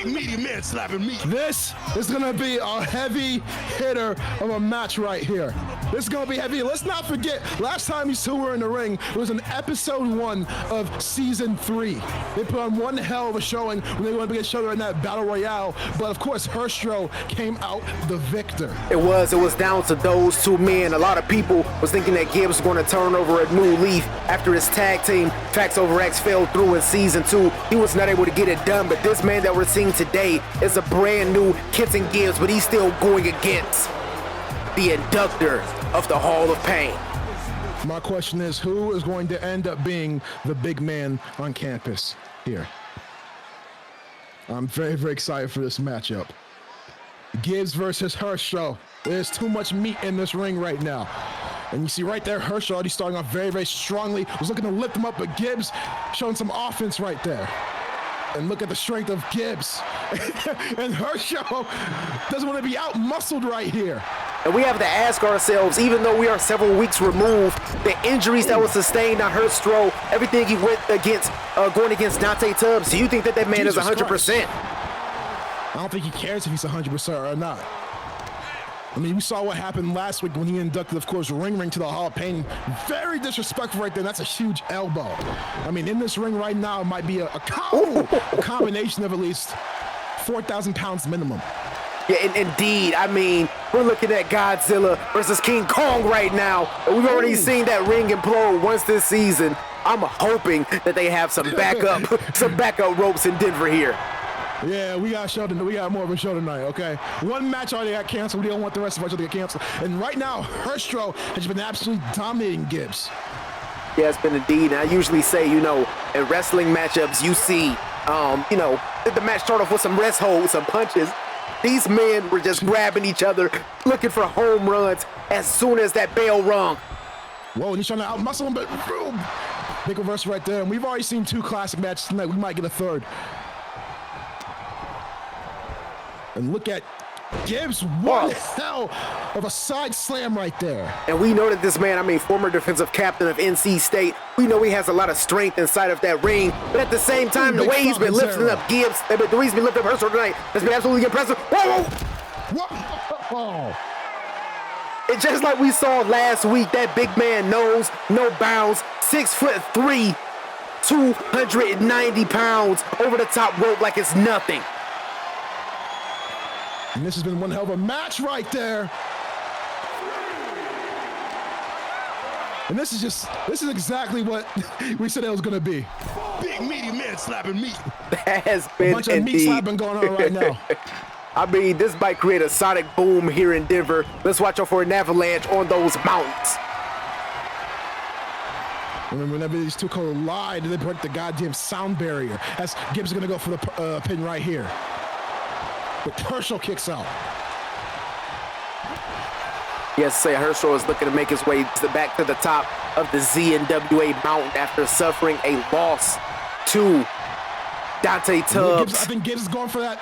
meaty man slapping me. This is gonna be a heavy hitter of a match right here. This is gonna be heavy. Let's not forget, last time these two were in the ring, it was in episode 1 of season 3. They put on one hell of a showing when they went against each other in that battle royale. But of course, Herstro came out the victor. It was down to those two men. A lot of people was thinking that Gibbs was going to turn over a new leaf after his tag team Facts Over X fell through in season 2. He was not able to get it done, but this man that we're seeing today is a brand new Kenton Gibbs, but he's still going against the inductor of the Hall of Pain. My question is, who is going to end up being the big man on campus here? I'm very, very excited for this matchup. Gibbs versus Herstro. There's too much meat in this ring right now. And you see right there, Herstro already starting off very, very strongly. Was looking to lift him up, but Gibbs showing some offense right there. And look at the strength of Gibbs. And Herstro doesn't want to be out-muscled right here. And we have to ask ourselves, even though we are several weeks removed, the injuries that were sustained on Herstro, everything he went against, going against Dante Tubbs, do you think that that man Jesus is 100%? Christ. I don't think he cares if he's 100% or not. I mean, we saw what happened last week when he inducted, of course, Ring to the Hall of Pain. Very disrespectful right there. That's a huge elbow. I mean, in this ring right now, it might be a combination of at least 4,000 pounds minimum. Yeah, indeed. I mean, we're looking at Godzilla versus King Kong right now. And we've already seen that ring implode once this season. I'm hoping that they have some backup ropes in Denver here. Yeah, we got more of a show tonight, okay? One match already got canceled. We don't want the rest of our show to get canceled. And right now, Herstro has been absolutely dominating Gibbs. Yeah, it's been indeed. And I usually say, in wrestling matchups, you see, the match start off with some rest holds, some punches. These men were just grabbing each other, looking for home runs as soon as that bell rung. Whoa, and he's trying to outmuscle him, but boom! Big reversal right there. And we've already seen 2 classic matches tonight. We might get a third. And look at Gibbs, one hell of a side slam right there. And we know that this man, former defensive captain of NC State, we know he has a lot of strength inside of that ring. But at the same time, the way he's been lifting up Gibbs, the way he's been lifting up Herstro tonight has been absolutely impressive. Whoa! Whoa! And just like we saw last week, that big man knows no bounds, 6'3", 290 pounds over the top rope like it's nothing. And this has been one hell of a match right there. And this is exactly what we said it was going to be. Big meaty man slapping meat. That has been a bunch of meat slapping going on right now. This might create a sonic boom here in Denver. Let's watch out for an avalanche on those mountains. Remember, whenever these two collide, they break the goddamn sound barrier. As Gibbs is going to go for the pin right here. But Herstro kicks out. Yes, say Herstro is looking to make his way back to the top of the ZNWA mountain after suffering a loss to Dante Tubbs. I think Gibbs is going for that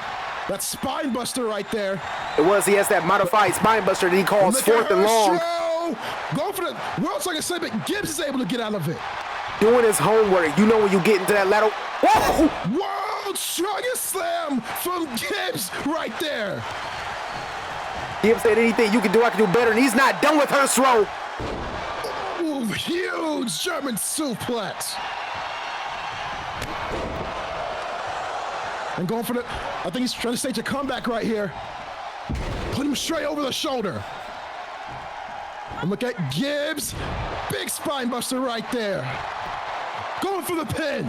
spine buster right there. He has that modified spine buster that he calls 4th and long. Going for the world's like I said, but Gibbs is able to get out of it. Doing his homework. When you get into that ladder. Whoa! World's strongest slam from Gibbs right there. Gibbs said anything you can do, I can do better, and he's not done with Herstro. Ooh, huge German suplex. And going for I think he's trying to stage a comeback right here. Put him straight over the shoulder. And look at Gibbs. Big spine buster right there. Going for the pin.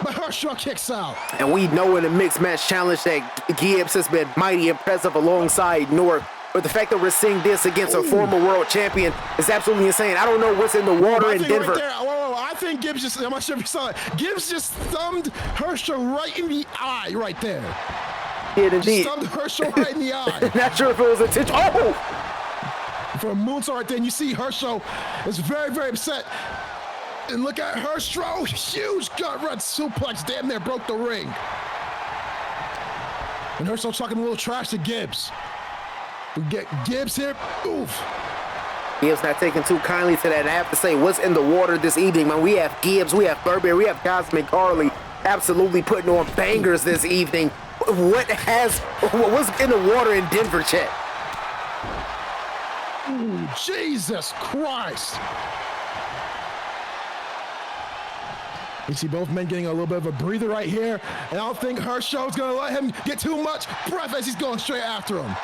But Herstro kicks out. And we know in a mixed match challenge that Gibbs has been mighty impressive alongside North. But the fact that we're seeing this against a former world champion is absolutely insane. I don't know what's in the water in Denver. I think Gibbs I'm not sure if you saw it. Gibbs just thumbed Herstro right in the eye right there. Yeah, indeed. Just thumbed Herstro right in the eye. Not sure if it was intentional. Oh! For a moonsault right there, and you see Herstro is very, very upset. And look at Herstro, huge gut-wrench suplex, damn near broke the ring. And Herstro talking a little trash to Gibbs. We get Gibbs here, oof. Gibbs not taking too kindly to that. And I have to say, what's in the water this evening, man? We have Gibbs, we have Burberry, we have Cosmic Carly absolutely putting on bangers this evening. What's in the water in Denver, Chet? Jesus Christ. You see both men getting a little bit of a breather right here, and I don't think Herschel's gonna let him get too much breath as he's going straight after him.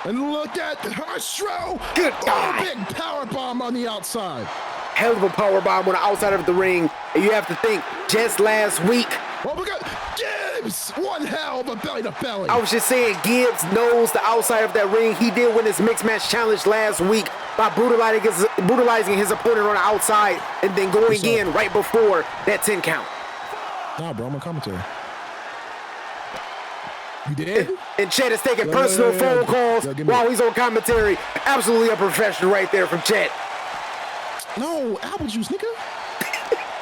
And look at Herschel. Good God. Big power bomb on the outside. Hell of a power bomb on the outside of the ring. And you have to think, just last week, Oh my God, Gibbs! One hell of a belly to belly. I was just saying, Gibbs knows the outside of that ring. He did win his mixed match challenge last week by brutalizing his opponent on the outside and then going in right before that 10 count. Nah, bro, I'm on commentary. You did? And Chet is taking personal phone calls while he's on commentary. Absolutely a professional right there from Chet. No, apple juice, nigga.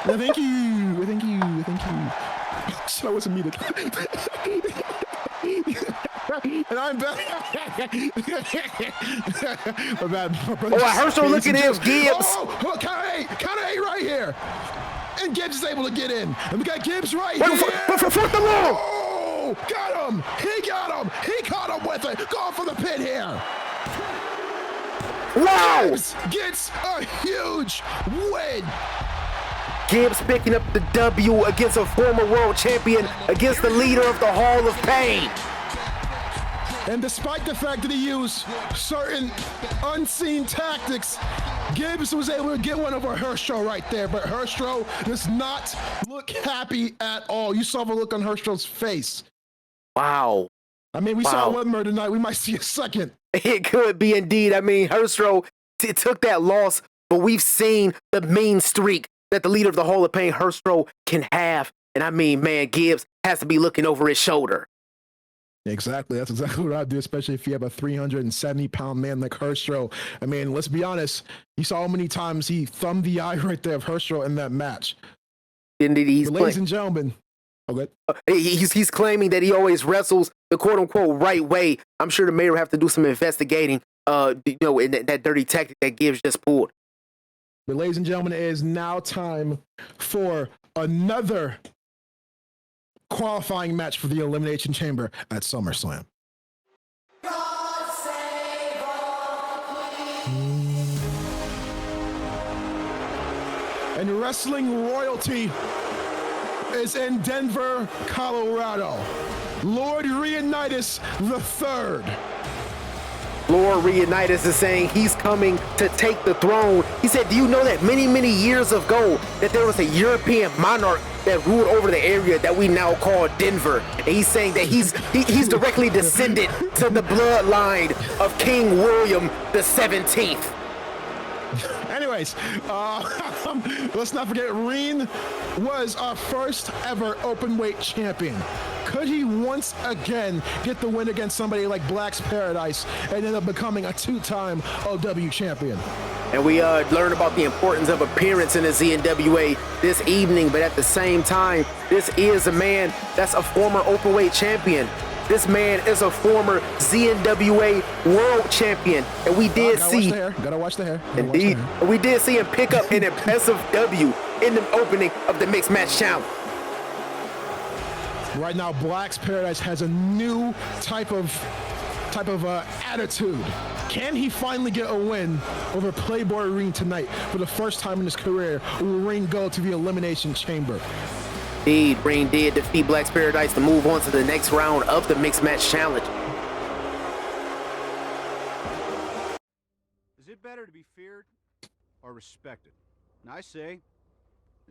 No, thank you. Thank you. Thank you. Shit, I wasn't muted. And I'm back. My bad. Oh, Herschel looking at Gibbs. Oh, count of eight right here. And Gibbs is able to get in. And we got Gibbs right here. For the long. Oh, got him. He got him. He caught him with it. Going for the pin here. Wow. Gibbs gets a huge win. Gibbs picking up the W against a former world champion, against the leader of the Hall of Pain. And despite the fact that he used certain unseen tactics, Gibbs was able to get one over Herschel right there. But Herschel does not look happy at all. You saw the look on Herschel's face. Wow. I mean, we saw Wedmer tonight. We might see a second. It could be indeed. I mean, Herschel took that loss, but we've seen the mean streak that the leader of the Hall of Pain, Herschel, can have. And I mean, man, Gibbs has to be looking over his shoulder. Exactly. That's exactly what I do, especially if you have a 370-pound man like Herschel. I mean, let's be honest. You saw how many times he thumbed the eye right there of Herschel in that match. Indeed, ladies and gentlemen. Oh, good. He's claiming that he always wrestles the quote-unquote right way. I'm sure the mayor will have to do some investigating, in that dirty tactic that Gibbs just pulled. But ladies and gentlemen, it is now time for another qualifying match for the Elimination Chamber at SummerSlam. And wrestling royalty is in Denver, Colorado. Lord Leonidas III. Lord Leonidas is saying he's coming to take the throne. He said, do you know that many, many years ago that there was a European monarch that ruled over the area that we now call Denver? And he's saying that he's directly descended to the bloodline of King William the 17th. Anyways, let's not forget, Reen was our first ever open weight champion. Could he once again get the win against somebody like Black's Paradise and end up becoming a two-time OW champion? And we learned about the importance of appearance in the ZNWA this evening, but at the same time, this is a man that's a former openweight champion. This man is a former ZNWA world champion, and we did see. Gotta watch the hair. Indeed, we did see him pick up an impressive W in the opening of the mixed match challenge. Right now, Black's Paradise has a new type of attitude. Can he finally get a win over Playboy Reen tonight for the first time in his career? Will Reen go to the Elimination Chamber? Indeed, Reen did defeat Black's Paradise to move on to the next round of the mixed match challenge. Is it better to be feared or respected? And I say,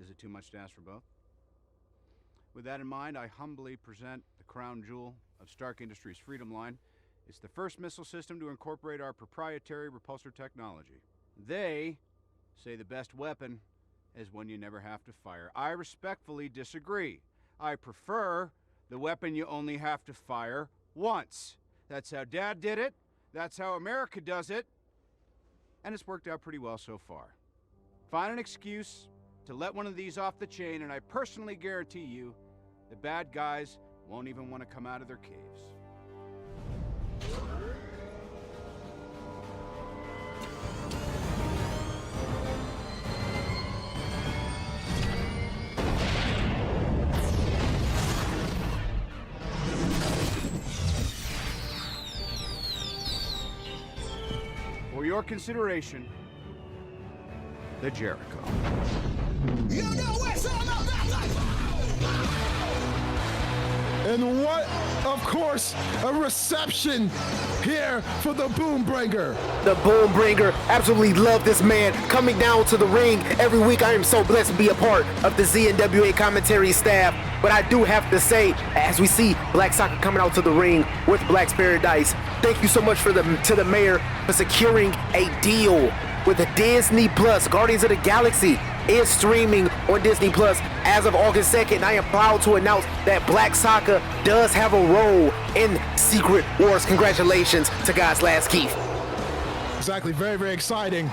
is it too much to ask for both? With that in mind, I humbly present the crown jewel of Stark Industries' Freedom Line. It's the first missile system to incorporate our proprietary repulsor technology. They say the best weapon is one you never have to fire. I respectfully disagree. I prefer the weapon you only have to fire once. That's how Dad did it. That's how America does it. And it's worked out pretty well so far. Find an excuse to let one of these off the chain, and I personally guarantee you the bad guys won't even want to come out of their caves. For your consideration, the Jericho. You know what's all about life. And what, of course, a reception here for the Boombringer. The Boombringer, absolutely love this man coming down to the ring every week. I am so blessed to be a part of the ZNWA commentary staff. But I do have to say, as we see Black Soccer coming out to the ring with Black's Paradise, thank you so much to the mayor for securing a deal with the Disney Plus. Guardians of the Galaxy is streaming on Disney Plus as of August 2nd. I am proud to announce that Black Soccer does have a role in Secret Wars. Congratulations to God's Last Keith. Exactly, very, very exciting.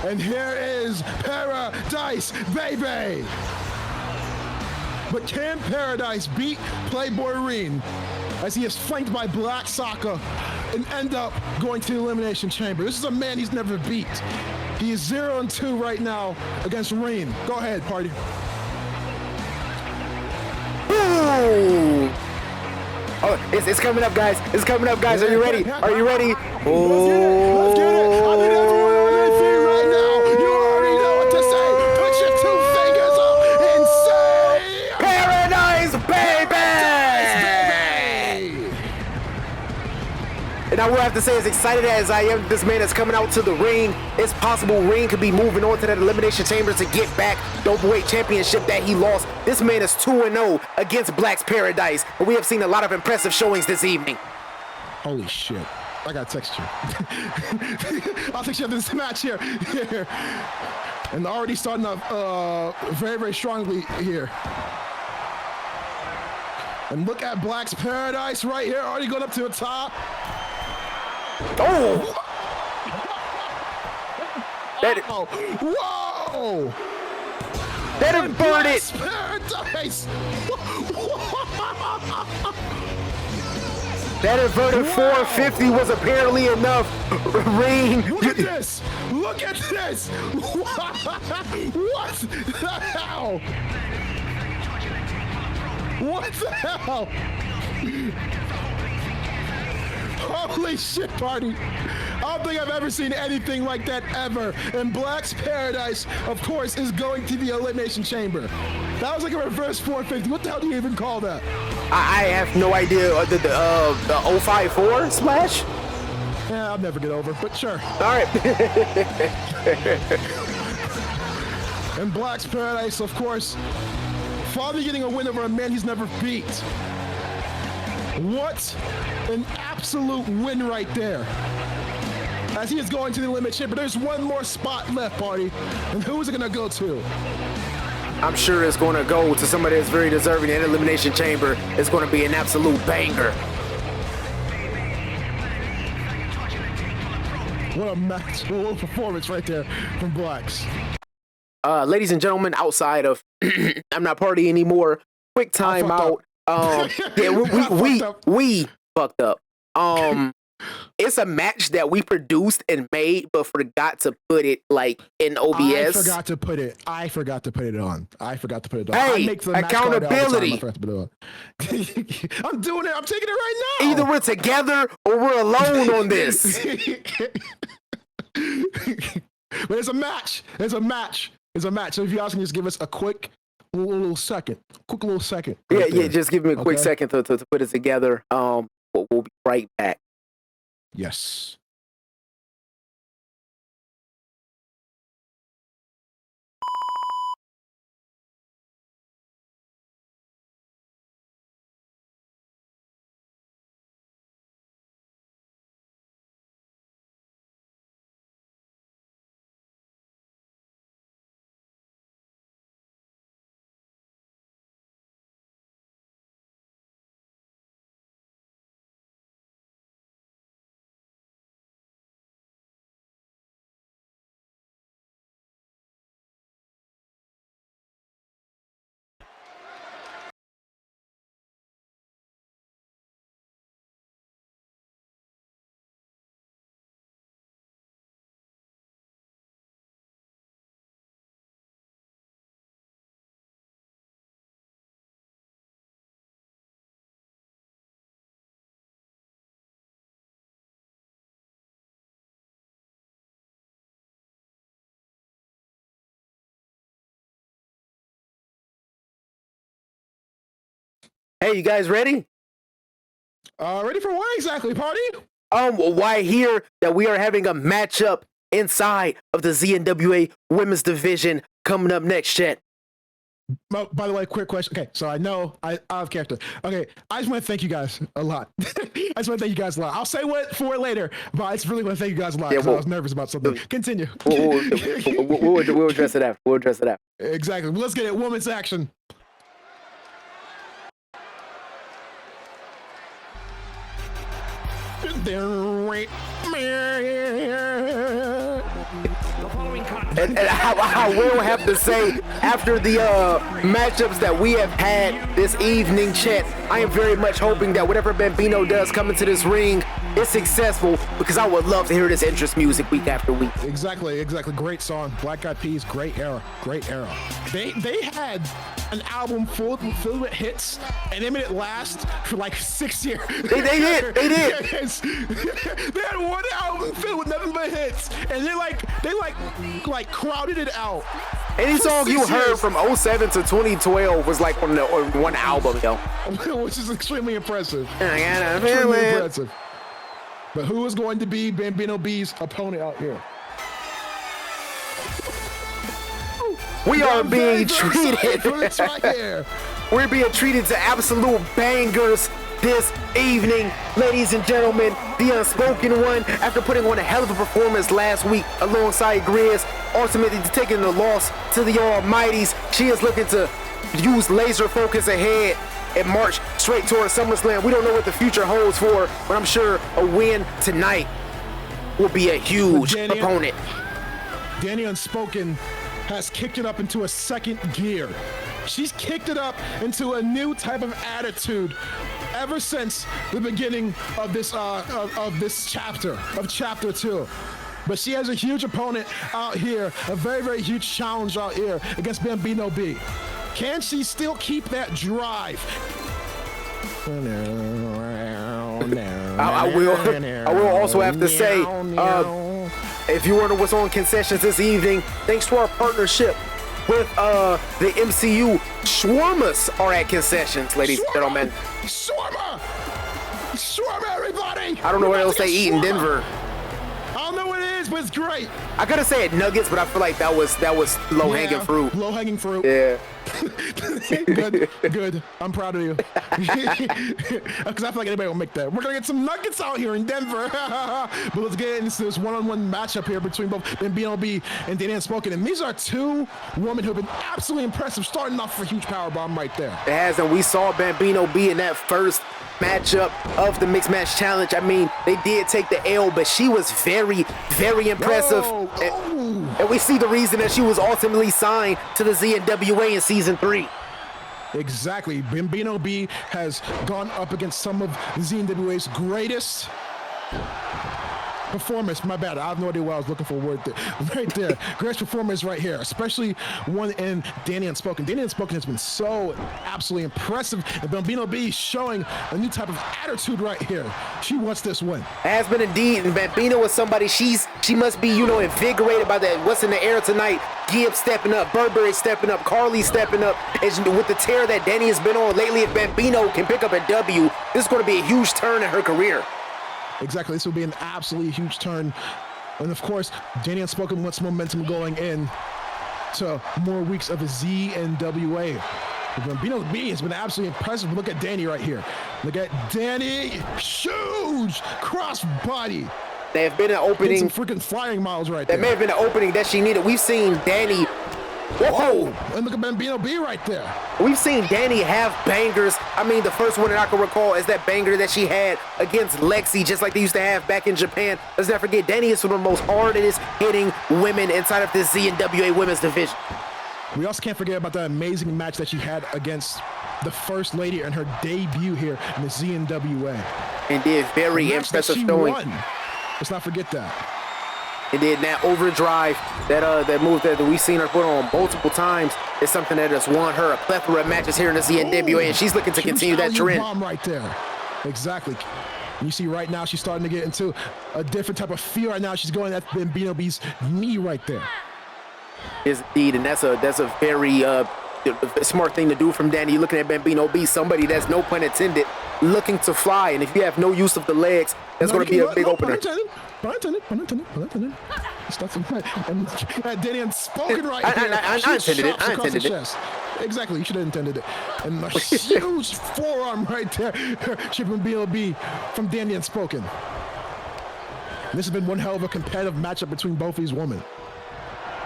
And here is Paradise, baby! But can Paradise beat Playboy Reen as he is flanked by Black Soccer and end up going to the Elimination Chamber? This is a man he's never beat. He is 0-2 right now against Reen. Go ahead, party. Ooh. Oh, it's coming up, guys. It's coming up, guys. Are you ready? Are you ready? Oh. Let's get it. I need everyone on their feet right now. You already know what to say. Put your 2 fingers up and say, Paradise, baby! And I will have to say, as excited as I am, this man is coming out to the ring. It's possible Reen could be moving on to that Elimination Chamber to get back the Openweight Championship that he lost. This man is 2-0 against Black's Paradise. And we have seen a lot of impressive showings this evening. holy shit. I got text you. I'll text you after this match here. And already starting off very, very strongly here. And look at Black's Paradise right here, already going up to the top. Oh! Whoa! That inverted! Paradise! That inverted 450 was apparently enough. Reen. Look at this! Look at this! What the hell? What the hell? Holy shit, party. I don't think I've ever seen anything like that ever. And Black's Paradise, of course, is going to the Elimination Chamber. That was like a reverse 450. What the hell do you even call that? I have no idea. The 054 splash? Yeah, I'll never get over, but sure. All right. And Black's Paradise, of course, finally getting a win over a man he's never beat. What an absolute win right there. As he is going to the Elimination Chamber, there's one more spot left, party. And who is it going to go to? I'm sure it's going to go to somebody that's very deserving in Elimination Chamber. It's going to be an absolute banger. What a match, what a performance right there from Blacks. Ladies and gentlemen, outside of I'm not party anymore, quick time out. Yeah, we fucked up. It's a match that we produced and made, but forgot to put it like in OBS. I forgot to put it on. Hey, I make the match card all the time. accountability. I forgot to put it on. I'm doing it. I'm taking it right now. Either we're together or we're alone on this. But it's a match. So if you guys can just give us a quick little second. Yeah, just give me a quick second to put it together. We'll be right back. Yes. Hey, you guys ready? Ready for what exactly, party? Why hear that we are having a matchup inside of the ZNWA women's division coming up next, chat. Oh, by the way, quick question. Okay, so I know I have character. Okay, I just want to thank you guys a lot. I just want to thank you guys a lot. I'll say what for it later, but I just really want to thank you guys a lot because I was nervous about something. Continue. We'll address it after. We'll address it after. Exactly. Let's get it. Women's action. And I will have to say, after the matchups that we have had this evening, chat, I am very much hoping that whatever Bambino does come into this ring is successful, because I would love to hear this entrance music week after week. Exactly. Great song. Black Eyed Peas, great era. They had an album filled with hits, and they made it last for like 6 years. They did. They had one album filled with nothing but hits, and they crowded it out. Any song you heard from 07 to 2012 was like on one album, yo. Which is extremely impressive. Extremely impressive. But who is going to be Bambino B's opponent out here? We are being treated. We're being treated to absolute bangers this evening, ladies and gentlemen. The Unspoken One, after putting on a hell of a performance last week alongside Grizz, ultimately taking the loss to the Almighties. She is looking to use laser focus ahead and march straight towards SummerSlam. We don't know what the future holds for, but I'm sure a win tonight will be a huge opponent. Danny Unspoken has kicked it up into a second gear. She's kicked it up into a new type of attitude ever since the beginning of this chapter 2. But she has a huge opponent out here, a very, very huge challenge out here against Bambino B. Can she still keep that drive? I will also have to say, if you wonder what's on concessions this evening, thanks to our partnership with the MCU, Shawarmas are at concessions, ladies and gentlemen. Shawarma, everybody! I don't know what else they eat in Denver. I don't know what it is, but it's great. I could have said nuggets, but I feel like that was low-hanging fruit. Low-hanging fruit. Yeah. Good. I'm proud of you. Because I feel like anybody will make that. We're gonna get some nuggets out here in Denver. But let's get into this one-on-one matchup here between both Bambino B and Danny Unspoken. And these are two women who have been absolutely impressive, starting off with a huge power bomb right there. It has, and we saw Bambino B in that first matchup of the Mixed Match Challenge. I mean, they did take the L, but she was very, very impressive. And we see the reason that she was ultimately signed to the ZNWA in Season 3. Exactly. Bambino B has gone up against some of ZNWA's greatest performance. My bad. I have no idea what I was looking for. Word there. Right there. Greatest performance right here, especially one in Danny Unspoken. Danny Unspoken has been so absolutely impressive, and Bambino B showing a new type of attitude right here. She wants this win. Has been indeed, and Bambino is somebody she must be, invigorated by that. What's in the air tonight? Gibbs stepping up, Burberry stepping up, Carly stepping up. And with the tear that Danny has been on lately, if Bambino can pick up a W, this is going to be a huge turn in her career. Exactly. This will be an absolutely huge turn. And of course, Danny Unspoken wants momentum going in to more weeks of the ZNWA. Bambino B has been absolutely impressive. Look at Danny right here. Look at Danny. Huge cross body. There have been an opening. Some freaking flying miles right there. That may have been an opening that she needed. We've seen Danny. Whoa! And look at Bambino B right there. We've seen Danny have bangers. I mean, the first one that I can recall is that banger that she had against Lexi, just like they used to have back in Japan. Let's not forget, Danny is one of the most hardest hitting women inside of this ZNWA women's division. We also can't forget about that amazing match that she had against the First Lady in her debut here in the ZNWA. And did very impressive showing. Let's not forget that. And then that overdrive, that move that we've seen her put on multiple times, is something that has won her a plethora of matches here in the ZNWA, and she's looking to continue that trend. Bomb right there. Exactly. You see right now she's starting to get into a different type of feel right now. She's going at Bambino B's knee right there. Is indeed, and that's a very the smart thing to do from Danny. You're looking at Bambino be somebody that's, no pun intended, looking to fly. And if you have no use of the legs, that's going to be a big opener. Pun intended. Stuff and Danny unspoken right here. I intended it. I intended it. Exactly, you should have intended it. And a huge forearm right there, chipping BLB from Danny Unspoken. This has been one hell of a competitive matchup between both these women.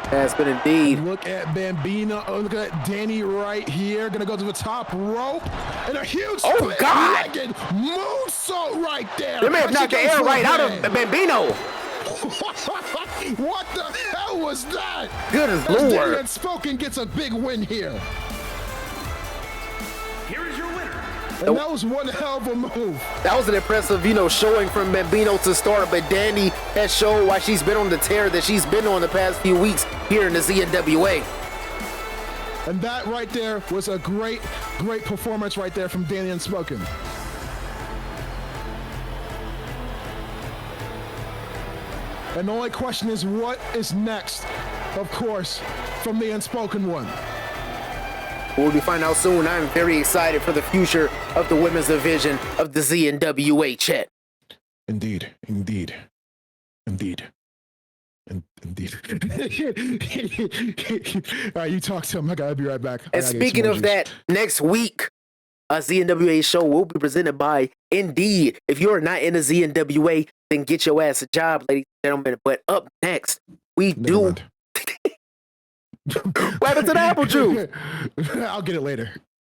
Has been indeed. Look at Bambino. Look at Danny right here. Gonna go to the top rope. And a huge split-legged moonsault right there. They may have knocked the air right out of Bambino. What the hell was that? Good as Danny Lord. Unspoken gets a big win here. Here is your winner. And that was one hell of a move. That was an impressive, showing from Bambino to start, but Danny has shown why she's been on the tear that she's been on the past few weeks here in the ZNWA. And that right there was a great performance right there from Danny Unspoken. And the only question is, what is next? Of course, from the Unspoken one. We'll be finding out soon. I'm very excited for the future of the women's division of the ZNWA, Chet. Indeed. All right, you talk to him. I gotta be right back. And speaking of that, next week, a ZNWA show will be presented by Indeed. If you're not in the ZNWA, then get your ass a job, ladies and gentlemen. But up next, we do. What happened to the apple juice? I'll get it later.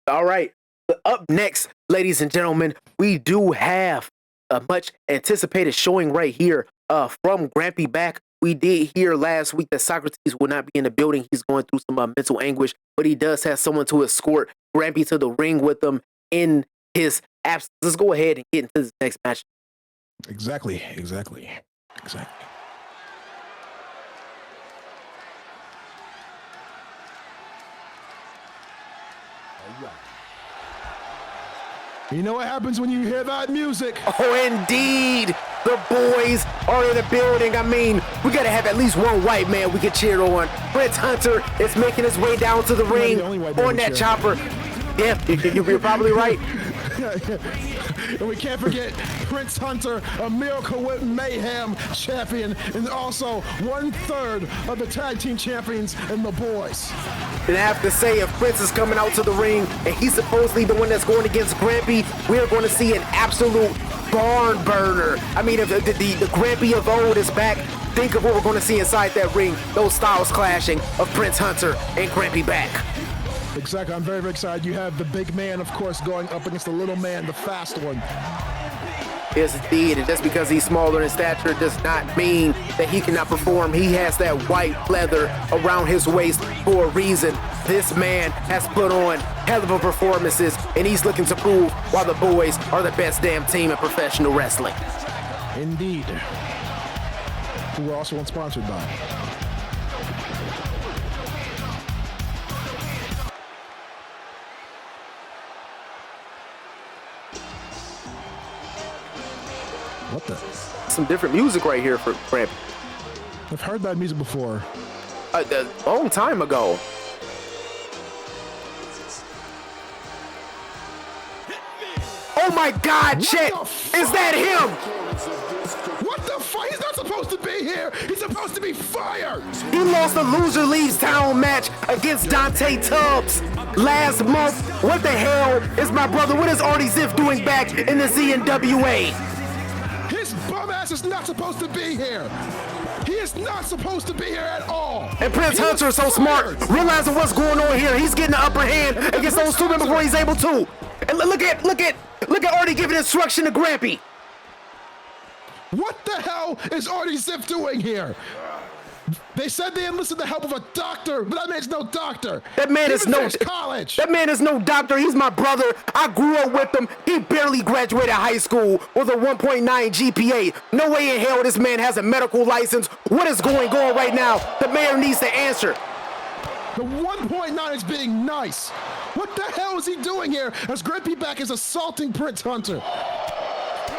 All right. Up next, ladies and gentlemen, we do have a much anticipated showing right here from Grampy back. We did hear last week that Socrates will not be in the building. He's going through some mental anguish, but he does have someone to escort Grampy to the ring with him in his absence. Let's go ahead and get into this next match. Exactly. You know what happens when you hear that music? Oh, indeed. The boys are in the building. I mean, we got to have at least one white man we can cheer on. Prince Hunter is making his way down to the ring on that chopper. Yeah, you're probably right. And we can't forget Prince Hunter, a Miracle Whip Mayhem champion, and also 1/3 of the tag team champions in the boys. And I have to say, if Prince is coming out to the ring and he's supposedly the one that's going against Grampy, we're going to see an absolute barn burner. I mean, if the Grampy of old is back, think of what we're going to see inside that ring. Those styles clashing of Prince Hunter and Grampy back. Exactly. I'm very, very excited. You have the big man, of course, going up against the little man, the fast one. Yes, indeed. And just because he's smaller in stature does not mean that he cannot perform. He has that white leather around his waist for a reason. This man has put on hell of a performances, and he's looking to prove why the boys are the best damn team in professional wrestling. Indeed. Who we're also sponsored by. What the? Some different music right here for Grampy. I've heard that music before. A long time ago. Oh my God, Chet! Is that him? What the fuck? He's not supposed to be here! He's supposed to be fired! He lost the Loser Leaves Town match against Dante Tubbs last month. What the hell is my brother? What is Artie Ziff doing back in the ZNWA? His bum ass is not supposed to be here! He is not supposed to be here at all! And Prince Hunter is so smart, realizing what's going on here. He's getting the upper hand against those two men before he's able to. And look at Artie giving instruction to Grampy. What the hell is Artie Ziff doing here? They said they enlisted the help of a doctor, but that man's no doctor. That man is no college. That man is no doctor. He's my brother. I grew up with him. He barely graduated high school with a 1.9 GPA. No way in hell this man has a medical license. What is going on right now? The mayor needs to answer. The 1.9 is being nice. What the hell is he doing here as Grampy back is assaulting Prince Hunter?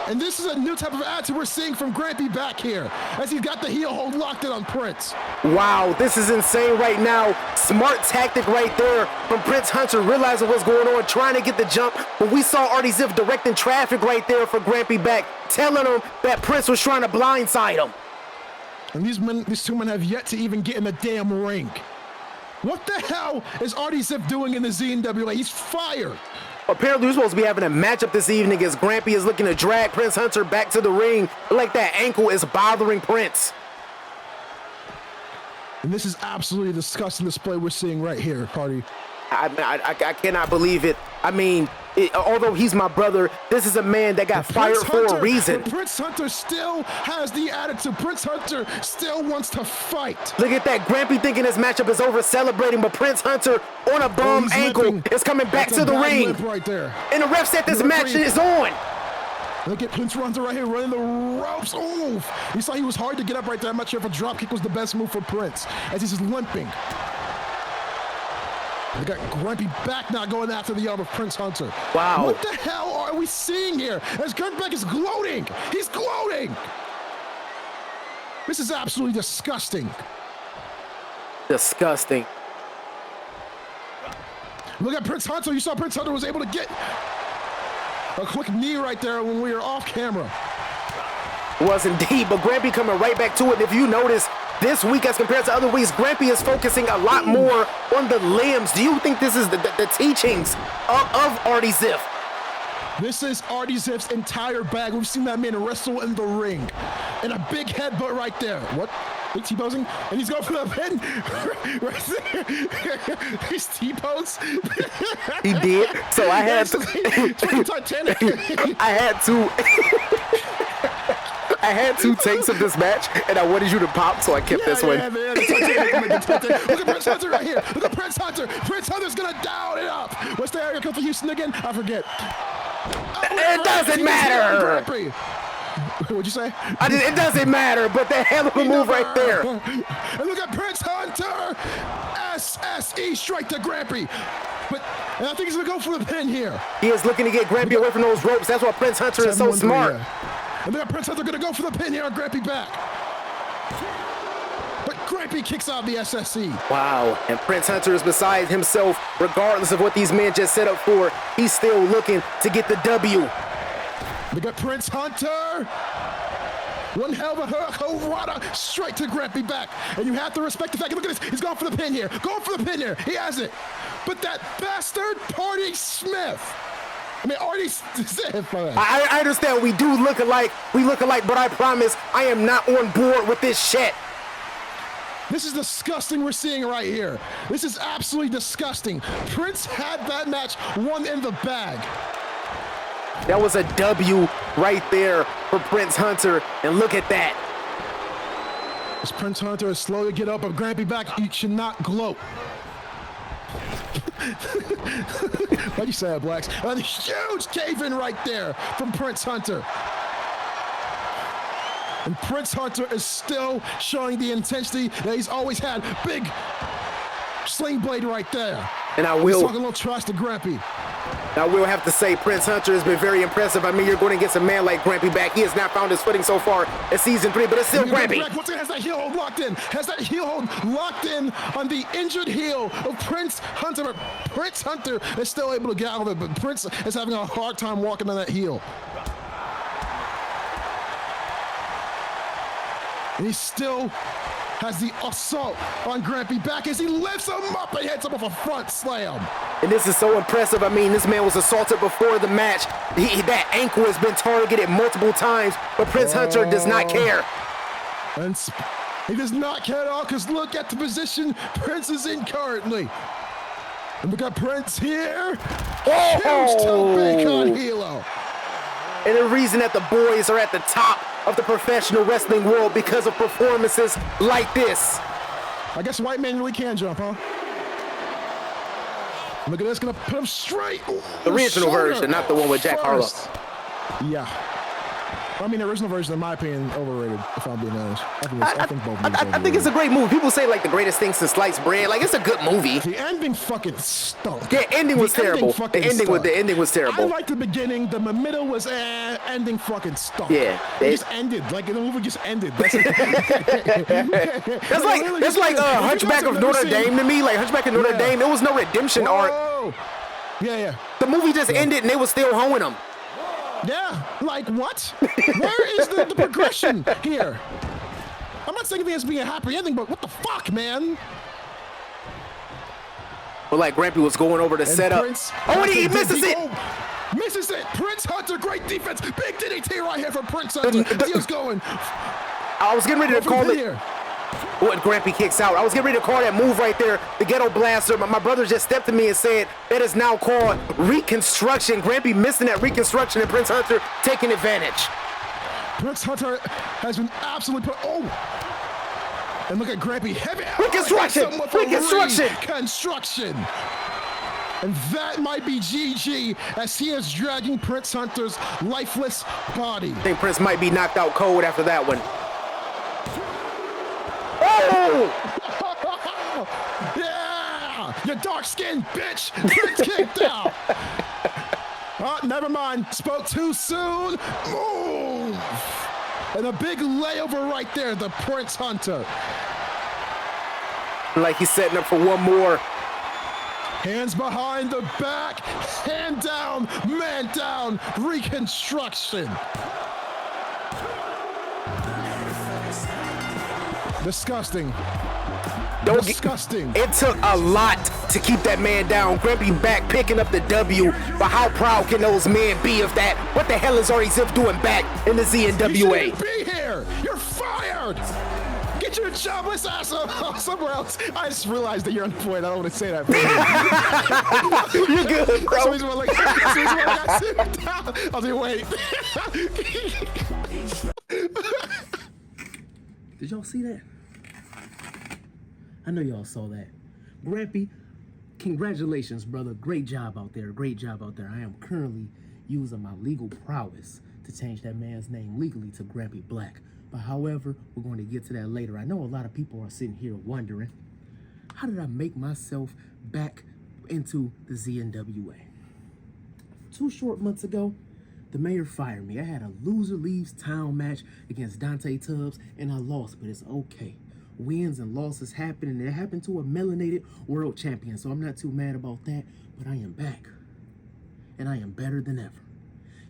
And this is a new type of attitude we're seeing from Grampy back here, as he's got the heel hold locked in on Prince. Wow, this is insane right now. Smart tactic right there from Prince Hunter, realizing what's going on, trying to get the jump. But we saw Artie Ziff directing traffic right there for Grampy back, telling him that Prince was trying to blindside him. And these two men have yet to even get in the damn ring. What the hell is Artie Ziff doing in the ZNWA? He's fired. Apparently, we're supposed to be having a matchup this evening as Grampy is looking to drag Prince Hunter back to the ring. Like that ankle is bothering Prince. And this is absolutely a disgusting display we're seeing right here, Cardi. I cannot believe it. I mean, although he's my brother, this is a man that got fired for a reason. But Prince Hunter still has the attitude. Prince Hunter still wants to fight. Look at that. Grampy thinking this matchup is over, celebrating, but Prince Hunter on a bum ankle is coming back to the ring. Right there. And the ref said this match is on. Look at Prince Hunter right here running the ropes. Oof. You saw he was hard to get up right there. I'm not sure if a drop kick was the best move for Prince, as he's just limping. We got Grampy back now going after the arm of Prince Hunter. Wow. What the hell are we seeing here? As Grampy is gloating. He's gloating. This is absolutely disgusting. Disgusting. Look at Prince Hunter. You saw Prince Hunter was able to get a quick knee right there when we were off camera. Was indeed, but Grampy coming right back to it. And if you notice, this week as compared to other weeks, Grampy is focusing a lot more on the limbs. Do you think this is the teachings of Artie Ziff? This is Artie Ziff's entire bag. We've seen that man wrestle in the ring. And a big headbutt right there. What? He's T-posing? And he's going for the pin right there. He's T-pose. He did. So I had to. Titanic. I had two takes of this match, and I wanted you to pop, so I kept this one. Man, Look at Prince Hunter right here. Look at Prince Hunter. Prince Hunter's gonna down it up. What's the area code for Houston again? I forget. It doesn't matter. What'd you say? It doesn't matter, but the hell of a move right there. And look at Prince Hunter. SSE strike to Grampy. And I think he's gonna go for the pin here. He is looking to get Grampy away from those ropes. That's why Prince Hunter is so smart. And look at Prince Hunter gonna go for the pin here on Grampy back. But Grampy kicks out the SSE. Wow, and Prince Hunter is beside himself. Regardless of what these men just set up for, he's still looking to get the W. We got Prince Hunter. One hell of a Harada straight to Grampy back. And you have to respect the fact, look at this, he's going for the pin here. Going for the pin here, he has it. But that bastard Party Smith. I mean, Artie Ziff. I understand we do look alike. We look alike, but I promise I am not on board with this shit. This is disgusting we're seeing right here. This is absolutely disgusting. Prince had that match won in the bag. That was a W right there for Prince Hunter, and look at that. As Prince Hunter is slow to get up, but Grampy back, you should not gloat. Why'd you say that, Blacks? A huge cave-in right there from Prince Hunter. And Prince Hunter is still showing the intensity that he's always had. Big sling blade right there. And I He's will talking a little trash to Grampy. I will have to say Prince Hunter has been very impressive. I mean, you're going to get a man like Grampy back. He has not found his footing so far in season 3, but it's still Grampy. Once again, has that heel hold locked in. Has that heel hold locked in on the injured heel of Prince Hunter. But Prince Hunter is still able to get out of it, but Prince is having a hard time walking on that heel. And he still has the assault on Grampy back as he lifts him up and hits him with a front slam. And this is so impressive. I mean, this man was assaulted before the match. That ankle has been targeted multiple times, but Prince Hunter does not care. And he does not care at all, because look at the position Prince is in currently. And we got Prince here. Huge toe big on Hilo. And the reason that the boys are at the top of the professional wrestling world because of performances like this. I guess white man really can jump, huh? Look at this, gonna put him straight. The original version, not the one with Jack Harlow. Yeah. I mean, the original version, in my opinion, overrated. If I'm being honest, I think both movies. I think it's a great movie. People say like the greatest thing since sliced bread. Like it's a good movie. The ending fucking stunk. Yeah, ending was terrible. The ending was I terrible. liked the beginning. The middle was ending fucking stunk. Yeah, it just ended. Like the movie just ended. That's like Hunchback of Notre Dame to me. Like Hunchback of Notre Dame. There was no redemption arc. Yeah. The movie just ended and they were still hoeing him. Yeah, like what? Where is the progression here? I'm not saying it has to be a happy ending, but what the fuck, man? But like Grampy was going over the setup. Prince, and he misses it. Misses it. Prince Hunter, great defense. Big DDT right here from Prince Hunter. As he was going. I was getting ready to call it. What Grampy kicks out. I was getting ready to call that move right there, the ghetto blaster. My brother just stepped to me and said that is now called reconstruction. Grampy missing that reconstruction and Prince Hunter taking advantage. Prince Hunter has been absolutely and look at Grampy. Heavy reconstruction. Reconstruction. And that might be GG as he is dragging Prince Hunter's lifeless body. I think Prince might be knocked out cold after that one. Oh! Yeah! You dark-skinned bitch! Prince kicked out! Oh, never mind. Spoke too soon. Move! And a big layover right there, the Prince Hunter. Like he's setting up for one more. Hands behind the back. Hand down, man down. Reconstruction. Disgusting. Disgusting. It took a lot to keep that man down. Grampy back picking up the W, but how proud can those men be of that? What the hell is Artie Ziff doing back in the ZNWA? You shouldn't be here. You're fired. Get your jobless ass somewhere else. I just realized that you're unemployed. I don't want to say that. You're good, bro. I was like, wait. Did y'all see that? I know y'all saw that. Grampy, congratulations, brother. Great job out there. Great job out there. I am currently using my legal prowess to change that man's name legally to Grampy Black. But however, we're going to get to that later. I know a lot of people are sitting here wondering, how did I make myself back into the ZNWA? 2 short months ago, the mayor fired me. I had a loser leaves town match against Dante Tubbs, and I lost, but it's okay. Wins and losses happen, and it happened to a melanated world champion, so I'm not too mad about that, but I am back, and I am better than ever.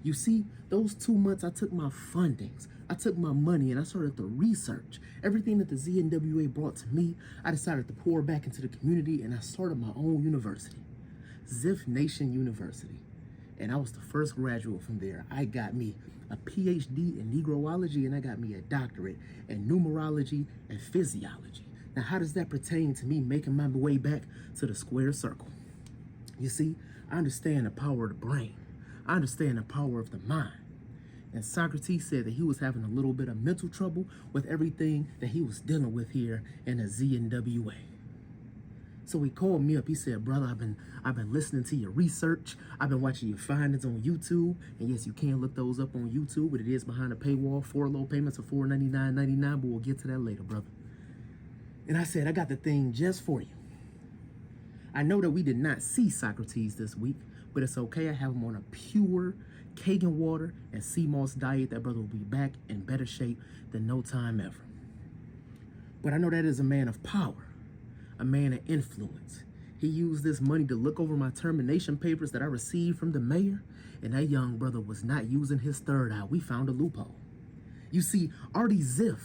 You see, those 2 months, I took my fundings, I took my money, and I started to research. Everything that the ZNWA brought to me, I decided to pour back into the community, and I started my own university, Ziff Nation University. And I was the first graduate from there. I got me a PhD in Negroology, and I got me a doctorate in numerology and physiology. Now, how does that pertain to me making my way back to the square circle? You see, I understand the power of the brain. I understand the power of the mind. And Socrates said that he was having a little bit of mental trouble with everything that he was dealing with here in the ZNWA. So he called me up. He said, brother, I've been listening to your research. I've been watching your findings on YouTube. And yes, you can look those up on YouTube, but it is behind a paywall. 4 low payments of $4.99.99, but we'll get to that later, brother. And I said, I got the thing just for you. I know that we did not see Socrates this week, but it's okay. I have him on a pure Kagan water and sea moss diet. That brother will be back in better shape than no time ever. But I know that is a man of power. A man of influence. He used this money to look over my termination papers that I received from the mayor, and that young brother was not using his third eye. We found a loophole. You see, Artie Ziff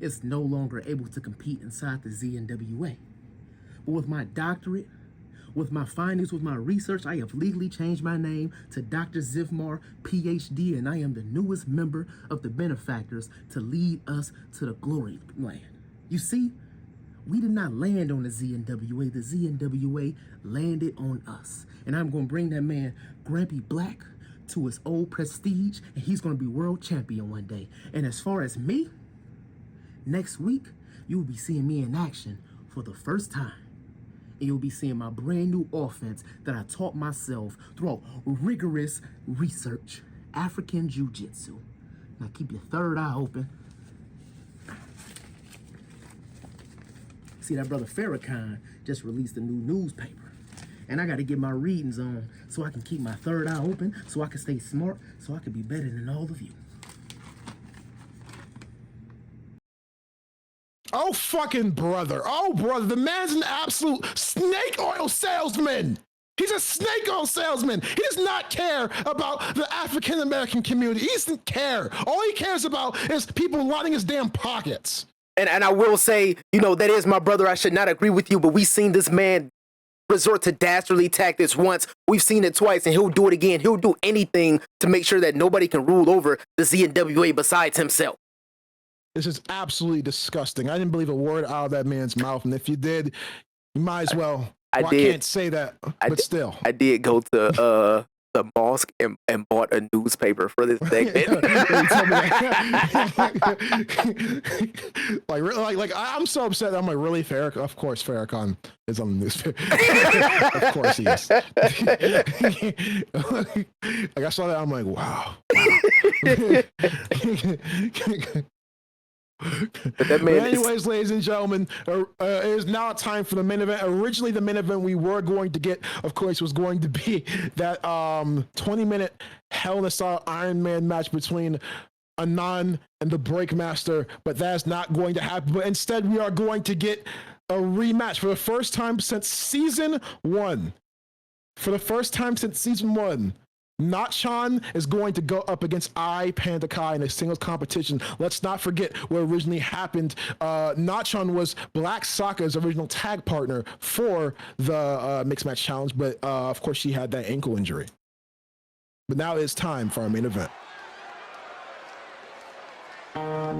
is no longer able to compete inside the ZNWA. But with my doctorate, with my findings, with my research, I have legally changed my name to Dr. Zivmar, PhD, and I am the newest member of the benefactors to lead us to the glory land. You see, we did not land on the ZNWA. The ZNWA landed on us. And I'm going to bring that man, Grampy Black, to his old prestige, and he's going to be world champion one day. And as far as me, next week, you will be seeing me in action for the first time. And you'll be seeing my brand new offense that I taught myself through rigorous research, African Jiu-Jitsu. Now keep your third eye open. See, that brother Farrakhan just released a new newspaper. And I got to get my readings on so I can keep my third eye open, so I can stay smart, so I can be better than all of you. Oh, fucking brother. Oh, brother. The man's an absolute snake oil salesman. He's a snake oil salesman. He does not care about the African American community. He doesn't care. All he cares about is people lining his damn pockets. And I will say, you know, that is my brother. I should not agree with you, but we've seen this man resort to dastardly tactics once. We've seen it twice, and he'll do it again. He'll do anything to make sure that nobody can rule over the ZNWA besides himself. This is absolutely disgusting. I didn't believe a word out of that man's mouth, and if you did, you might as well. I can't say that, but still. I did go to the mosque and bought a newspaper for this segment. like I'm so upset. I'm like, really, Farrakhan? Of course, Farrakhan is on the newspaper. Of course he is. Like I saw that, I'm like, wow. But that man anyways, ladies and gentlemen, it is now time for the main event. Originally, the main event we were going to get, of course, was going to be that 20-minute Hell in a Cell Iron Man match between Anon and the Breakmaster, but that's not going to happen. But instead, we are going to get a rematch for the first time since season 1. For the first time since season 1. Nachan is going to go up against Panda Kai in a singles competition. Let's not forget what originally happened. Nachan was Black Sokka's original tag partner for the Mixed Match Challenge, but of course she had that ankle injury. But now it's time for our main event. I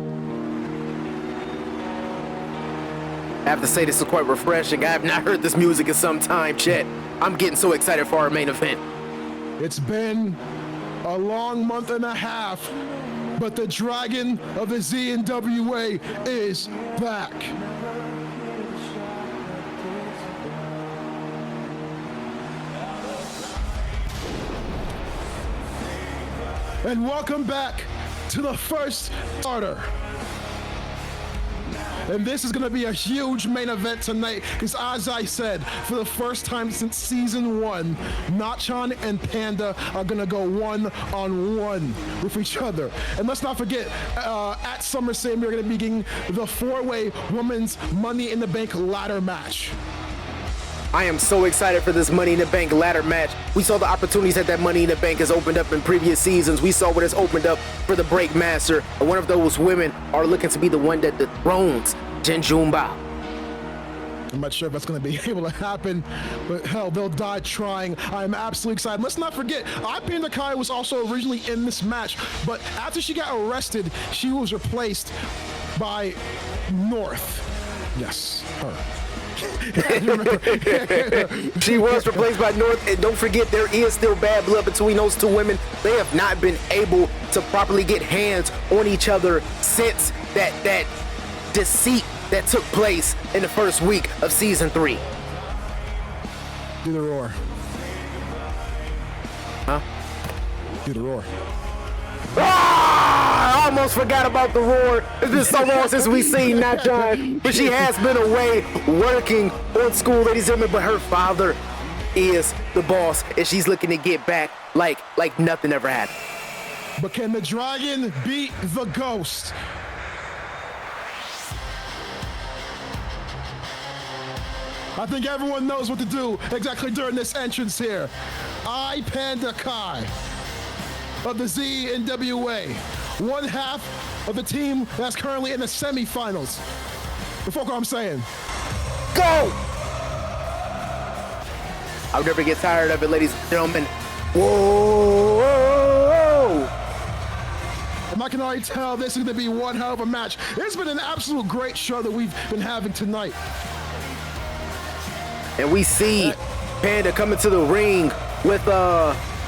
have to say, this is quite refreshing. I have not heard this music in some time, chat. I'm getting so excited for our main event. It's been a long month and a half, but the dragon of the ZNWA is back. And welcome back to the first starter. And this is going to be a huge main event tonight because, as I said, for the first time since season 1, Nachan and Panda are going to go one-on-one with each other. And let's not forget, at SummerSlam, we're going to be getting the 4-way Women's Money in the Bank ladder match. I am so excited for this Money in the Bank ladder match. We saw the opportunities that Money in the Bank has opened up in previous seasons. We saw what has opened up for the Breakmaster. And one of those women are looking to be the one that dethrones Jinjumba. I'm not sure if that's going to be able to happen, but hell, they'll die trying. I'm absolutely excited. Let's not forget, Panda Kai was also originally in this match, but after she got arrested, she was replaced by North. Yes, her. She was replaced by North, and don't forget, there is still bad blood between those two women. They have not been able to properly get hands on each other since that deceit that took place in the first week of season 3. Do the roar. Huh? Do the roar. Ah! I almost forgot about the roar. It's been so long since we've seen Nachan, but she has been away working on school, ladies and gentlemen. But her father is the boss, and she's looking to get back like nothing ever happened. But can the dragon beat the ghost? I think everyone knows what to do exactly during this entrance here. Panda Kai of the ZNWA, one half of the team that's currently in the semifinals. The fuck I'm saying. Go! I'll never get tired of it, ladies and gentlemen. Whoa! And I can already tell this is gonna be one hell of a match. It's been an absolute great show that we've been having tonight. And we see Panda coming to the ring with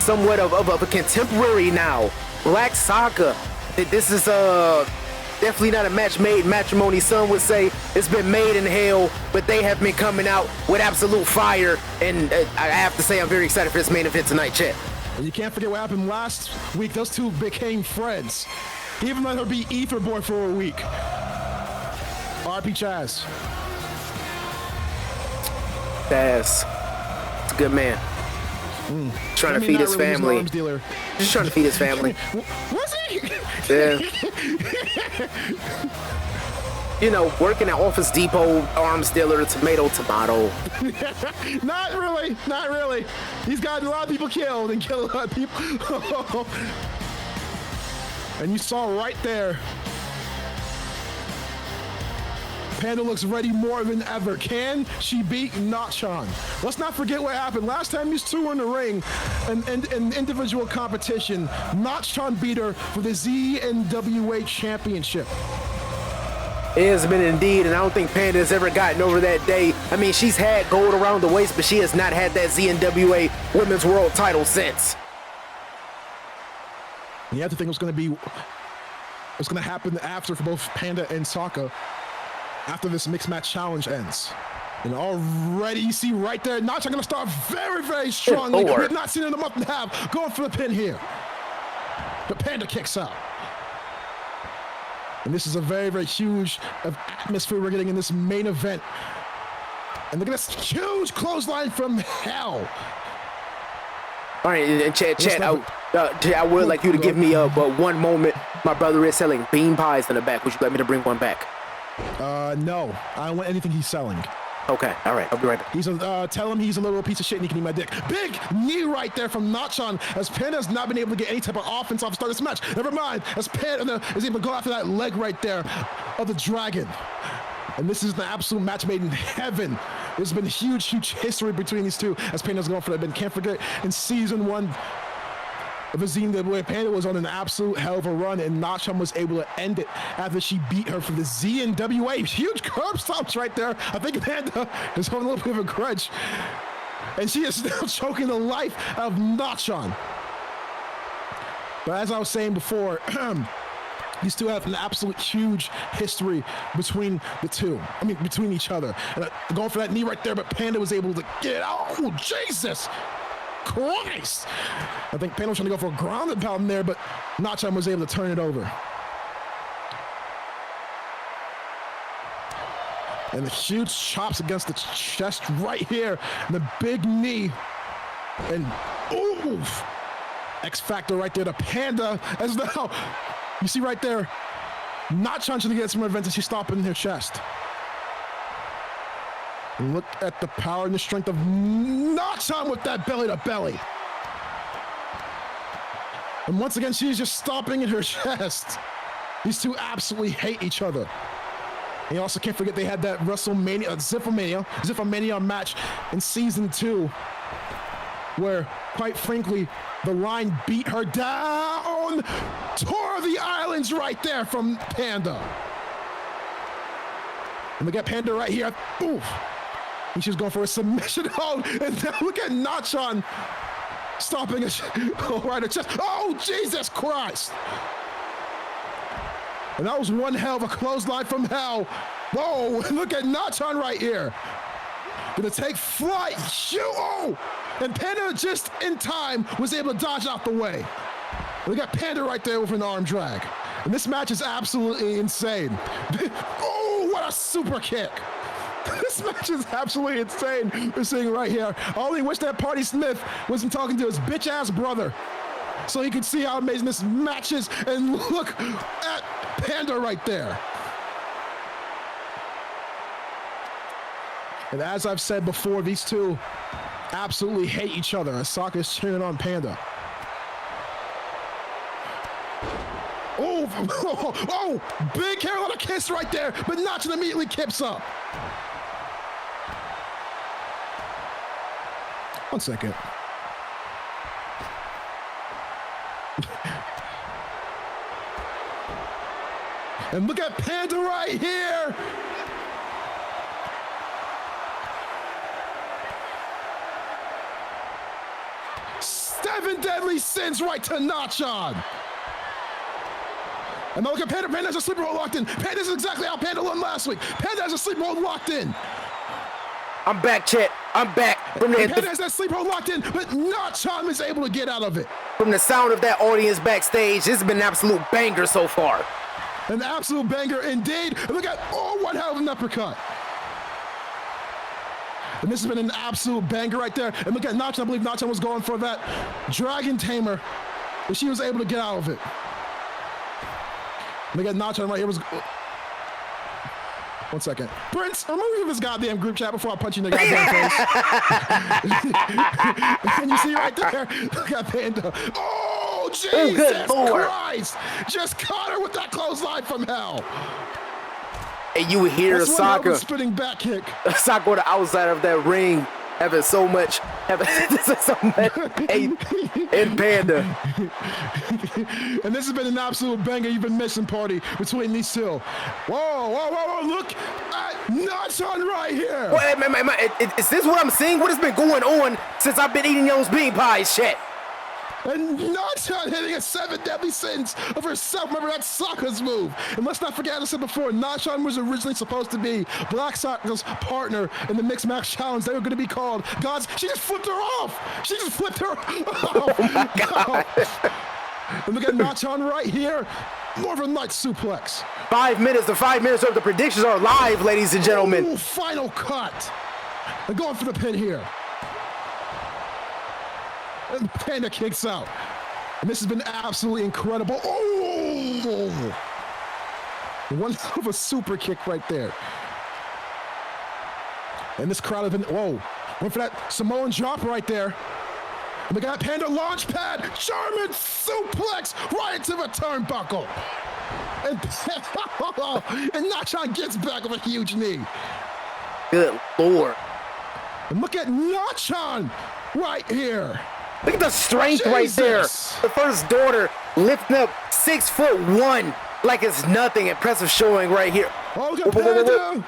somewhat of a contemporary now, Black Sokka. This is definitely not a match made in matrimony. Some would say it's been made in hell, but they have been coming out with absolute fire. And I have to say, I'm very excited for this main event tonight, chat. And you can't forget what happened last week. Those two became friends. He even let her be Ether Boy for a week. RP Chaz. Chaz. It's a good man. Trying to feed his family. Just trying to feed his family. Was he? Yeah. You know, working at Office Depot, arms dealer, tomato. Not really. Not really. He's gotten a lot of people killed and killed a lot of people. And you saw right there, Panda looks ready more than ever. Can she beat Nachan? Let's not forget what happened. Last time these two were in the ring in individual competition, Nachan beat her for the ZNWA championship. It has been indeed, and I don't think Panda has ever gotten over that day. I mean, she's had gold around the waist, but she has not had that ZNWA Women's World title since. You have to think what's going to happen after for both Panda and Sokka after this mixed match challenge ends. And already you see right there, Nachan going to start very, very strongly. We've not seen it in a month and a half. Going for the pin here. But Panda kicks out. And this is a very, very huge atmosphere we're getting in this main event. And look at this huge clothesline from hell. All right, and Chad, I would like you to give me one moment. My brother is selling bean pies in the back. Would you like me to bring one back? No. I don't want anything he's selling. Okay, all right, I'll be right back. Tell him he's a little piece of shit and he can eat my dick. Big knee right there from Nachan as Panda has not been able to get any type of offense off the start of this match. Never mind, as Panda is able to go after that leg right there of the dragon. And this is the absolute match made in heaven. There's been huge, huge history between these two as Panda's going for that. But can't forget, in season 1 of the ZNWA, Panda was on an absolute hell of a run, and Nachan was able to end it after she beat her for the ZNWA. Huge curb stomps right there. I think Panda is holding a little bit of a grudge. And she is now choking the life out of Nachan. But as I was saying before, these two have an absolute huge history between the two. I mean, between each other. And going for that knee right there, but Panda was able to get it out. Oh, Jesus Christ. I think Panda was trying to go for a grounded pound there, but Nachan was able to turn it over. And the huge chops against the chest right here. And the big knee. And oof. X Factor right there to Panda as now. You see right there, Nachan trying to get some revenge as she's stomping in her chest. And look at the power and the strength of Nachan with that belly to belly. And once again, she's just stomping in her chest. These two absolutely hate each other. And you also can't forget they had that WrestleMania, Ziffamania match in season 2, where, quite frankly, the line beat her down, tore the islands right there from Panda. And we got Panda right here. Oof. And she's going for a submission hold. And now look at Nachan stomping right her chest. Oh, Jesus Christ. And that was one hell of a clothesline from hell. Whoa, look at Nachan right here. Gonna take flight. Oh! And Panda just in time was able to dodge out the way. And we got Panda right there with an arm drag. And this match is absolutely insane. Oh, what a super kick. This match is absolutely insane. We're seeing right here. I only wish that Party Smith wasn't talking to his bitch ass brother so he could see how amazing this match is. And look at Panda right there. And as I've said before, these two absolutely hate each other as Sokka is cheering on Panda. Oh, big Carolina kiss right there, but Nachan immediately kips up. One second. And look at Panda right here. Seven deadly sins right to Nachan. And now look at Panda. Panda has a sleeper hold locked in. Panda is exactly how Panda won last week. Panda has a sleeper hold locked in. I'm back, Chet. I'm back. Panda has that sleeper hold locked in, but Nachan is able to get out of it. from the sound of that audience backstage, this has been an absolute banger so far. An absolute banger indeed. And look at, oh, one hell of an uppercut. And this has been an absolute banger right there. And look at Nachan. I believe Nachan was going for that Dragon Tamer, but she was able to get out of it. Look at Nachan right here. One second. Prince, I'm gonna leave this goddamn group chat before I punch you in the goddamn face. And you see right there, look at Panda. Oh, Jesus Christ! Just caught her with that clothesline from hell. And you hear Saka spinning back kick. Saka on the outside of that ring having so much in Panda. And this has been an absolute banger you've been missing, party, between these two. Whoa, look at Nachan right here. Well, is this what I'm seeing? What has been going on since I've been eating those bean pies? Shit. And Nachan hitting a 7 deadly sins of herself. Remember, that's Saka's move. And let's not forget, as I said before, Nachan was originally supposed to be Black Saka's partner in the Mixed Match Challenge. They were going to be called Gods. She just flipped her off. She just flipped her off. Oh, my God. And look at Nachan right here. Northern Lights suplex. 5 minutes. The 5 minutes of the predictions are live, ladies and gentlemen. Ooh, final cut. They're going for the pin here. And Panda kicks out. And this has been absolutely incredible. Oh! One hell of a super kick right there. And this crowd has been, whoa. Went for that Samoan drop right there. And we got Panda launch pad. German suplex right into the turnbuckle. And Nachan gets back with a huge knee. Good Lord. And look at Nachan right here. Look at the strength right there. The first daughter lifting up 6'1" like it's nothing. Impressive showing right here. Oh, look at Panda.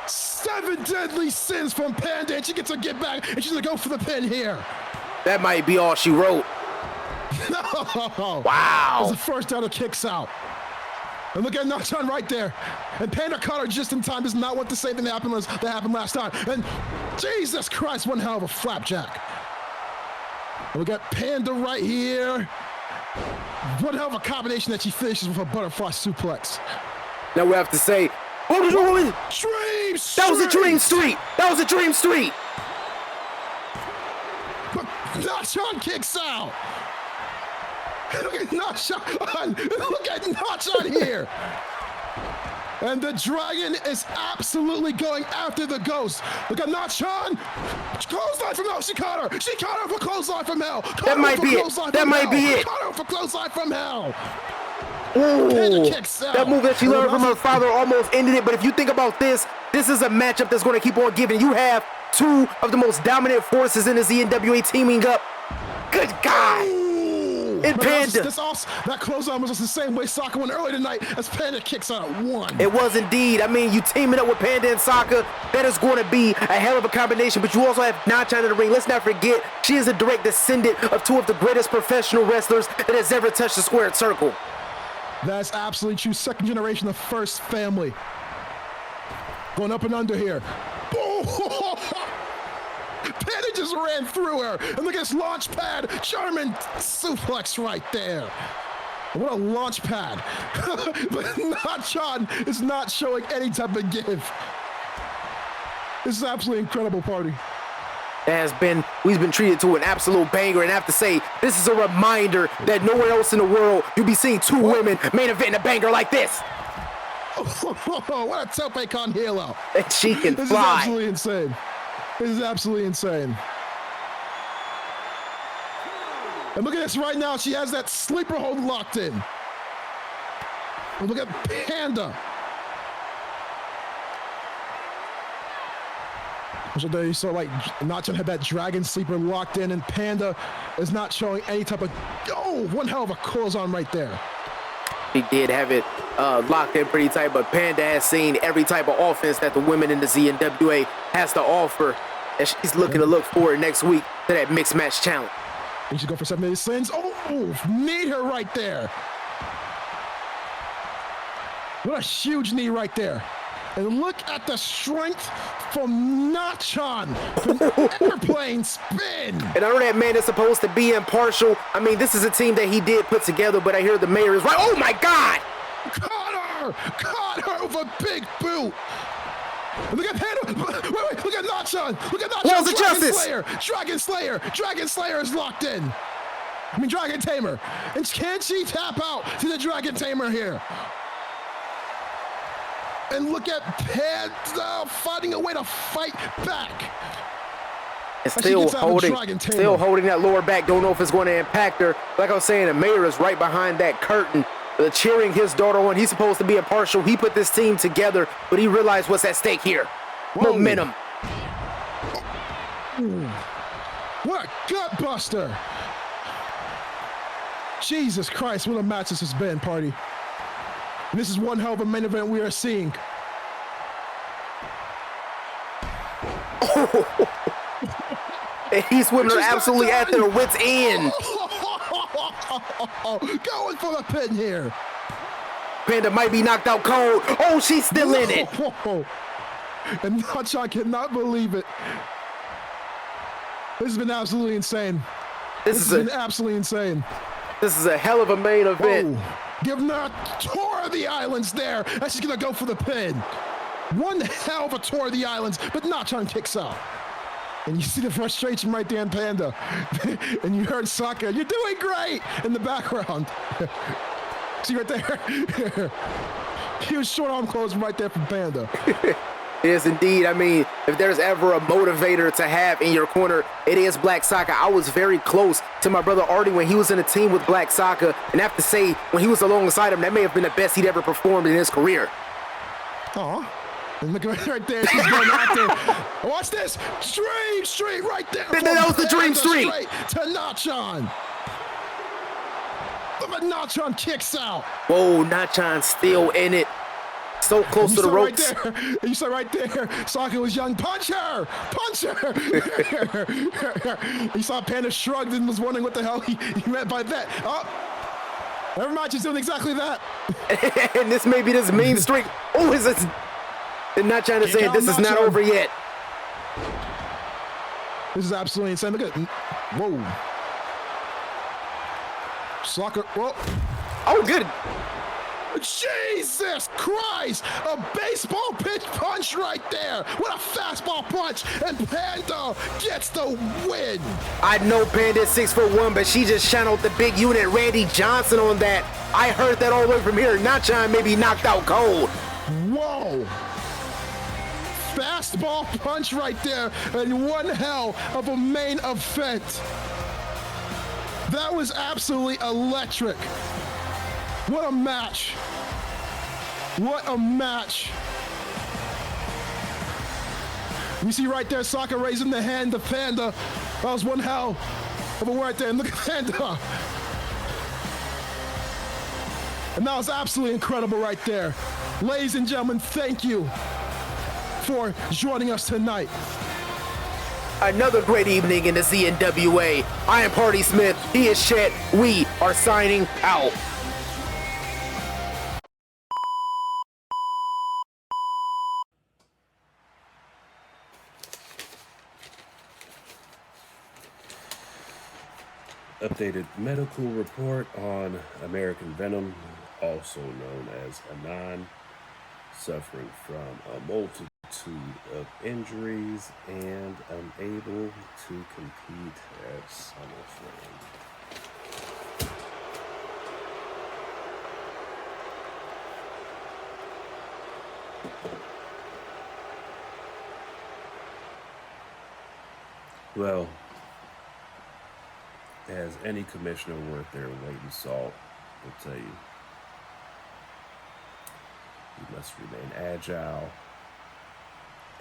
7 deadly sins from Panda, and she gets to get back, and she's gonna go for the pin here. That might be all she wrote. No. Wow. As the first daughter kicks out. And look at Nachan right there. And Panda caught her just in time. Does not want the same thing that happened last time. And Jesus Christ, one hell of a flapjack. And we got Panda right here. One hell of a combination that she finishes with a butterfly suplex. Now we have to say, Dream Street! That was a Dream Street! That was a Dream Street! But Nachan kicks out. Look at Nachan! Look at Nachan here! And the dragon is absolutely going after the ghost. Look at Nachan! Clothesline from hell! She caught her! She caught her for clothesline from hell! That might be it! That might be it! Caught her for clothesline from hell! Ooh, that move that she learned from her father almost ended it, but if you think about this, this is a matchup that's going to keep on giving. You have two of the most dominant forces in the ZNWA teaming up. Good God! And Panda. That clothesline was just the same way Saka went earlier tonight as Panda kicks out at 1. It was indeed. I mean, you teaming up with Panda and Saka, that is going to be a hell of a combination, but you also have Nachan in the ring. Let's not forget, she is a direct descendant of two of the greatest professional wrestlers that has ever touched the squared circle. That's absolutely true. Second generation of first family. Going up and under here. Oh! Panda just ran through her. And look at this launch pad. German suplex right there. What a launch pad. But Nachan is not showing any type of give. This is absolutely incredible, party. We've been treated to an absolute banger, and I have to say, this is a reminder that nowhere else in the world you'll be seeing two women main event a banger like this. What a tope con hilo. And she can This fly. is absolutely insane. This is absolutely insane. And look at this right now. She has that sleeper hold locked in. And look at Panda. So there you saw, like, Nachan had that dragon sleeper locked in, and Panda is not showing any type of, one hell of a clothesline right there. He did have it locked in pretty tight, but Panda has seen every type of offense that the women in the ZNWA has to offer, and she's looking to look forward next week to that mixed match challenge. And she's going for 7 minute sins. Oh, knee her right there. What a huge knee right there. And look at the strength from Nachan. An airplane spin. And I know that man is supposed to be impartial. I mean, this is a team that he did put together, but I hear the mayor is right. Oh my God! Caught her with a big boot. Look at Panda. Wait, look at Nachan. Look at Nachan. Where's the justice? Dragon Slayer is locked in. I mean, Dragon Tamer. And can she tap out to the Dragon Tamer here? And look at Panda finding a way to fight back. And still holding that lower back. Don't know if it's going to impact her. Like I was saying, the mayor is right behind that curtain, cheering his daughter on. He's supposed to be impartial. He put this team together, but he realized what's at stake here. Whoa. Momentum. What a gut buster. Jesus Christ, what a match this has been, party. And this is one hell of a main event we are seeing. And these women are absolutely at their wits' end. Going for the pin here. Panda might be knocked out cold. Oh, she's still in it. And Nachan cannot believe it. This has been absolutely insane. This has been absolutely insane. This is a hell of a main event. Whoa. Give her a tour of the islands there. And she's going to go for the pin. One hell of a tour of the islands, but Nachan kicks out. And you see the frustration right there in Panda. And you heard Saka, you're doing great, in the background. See right there? Huge short arm close right there from Panda. Yes, indeed. I mean, if there's ever a motivator to have in your corner, it is Black Saka. I was very close to my brother Artie when he was in a team with Black Saka. And I have to say, when he was alongside him, that may have been the best he'd ever performed in his career. Aw. And look right there, she's going after. Watch this, street right there. That was the dream street. Straight to Nachan. Look at Nachan kicks out. Whoa, Nachan still in it. So close to the ropes. Right there. You saw right there, Saka was young. Punch her! You saw Panda shrugged and was wondering what the hell he meant by that. Oh, every match is doing exactly that. And this may be this mean streak. Oh, is this? And not trying to say this is not over yet. This is absolutely insane. Look at, whoa. Soccer, whoa. Oh, good. Jesus Christ! A baseball pitch punch right there. What a fastball punch. And Panda gets the win. I know Panda's 6'1", but she just channeled the big unit Randy Johnson on that. I heard that all the way from here. Nachan may be knocked out cold. Whoa. Fastball punch right there, and one hell of a main event. That was absolutely electric. What a match. What a match. You see right there, Saka raising the hand to Panda. That was one hell of a right there, and look at Panda. And that was absolutely incredible right there. Ladies and gentlemen, thank you for joining us tonight. Another great evening in the ZNWA. I am Party Smith. He is Chet. We are signing out. Updated medical report on American Venom, also known as Anon, suffering from a multitude of injuries and unable to compete at SummerSlam. Well, as any commissioner worth their weight in salt will tell you, you must remain agile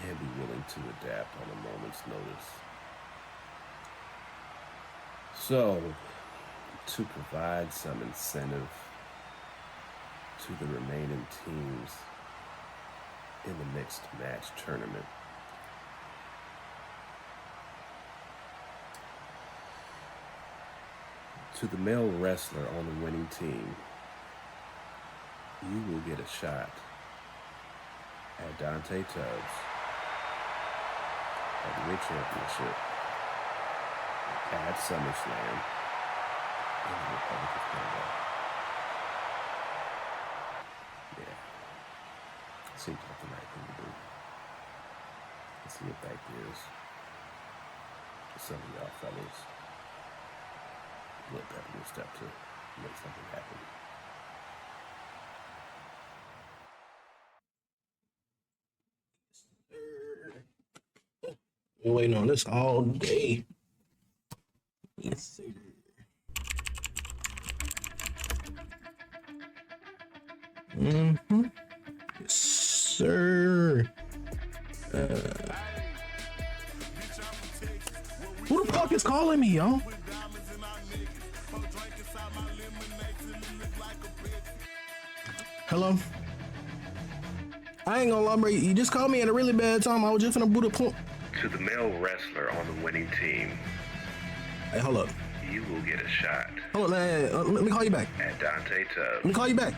and be willing to adapt on a moment's notice. So, to provide some incentive to the remaining teams in the mixed match tournament, to the male wrestler on the winning team, you will get a shot Had Dante Tubbs. Heavyweight Championship. Had SummerSlam. And the Republic of Congo. Yeah. Seems like the right thing to do. Let's see if that gives some of y'all fellas a little bit of a step to make something happen. Been waiting on this all day. Yes, sir. Mm-hmm. Yes, sir. Who the fuck is calling me, yo? Hello? I ain't gonna lie, bro. You just called me at a really bad time. I was just finna boot a point. To the male wrestler on the winning team, Hey, hold up. you will get a shot Hold on, let me call you back. at Dante Let Tubbs me call you back.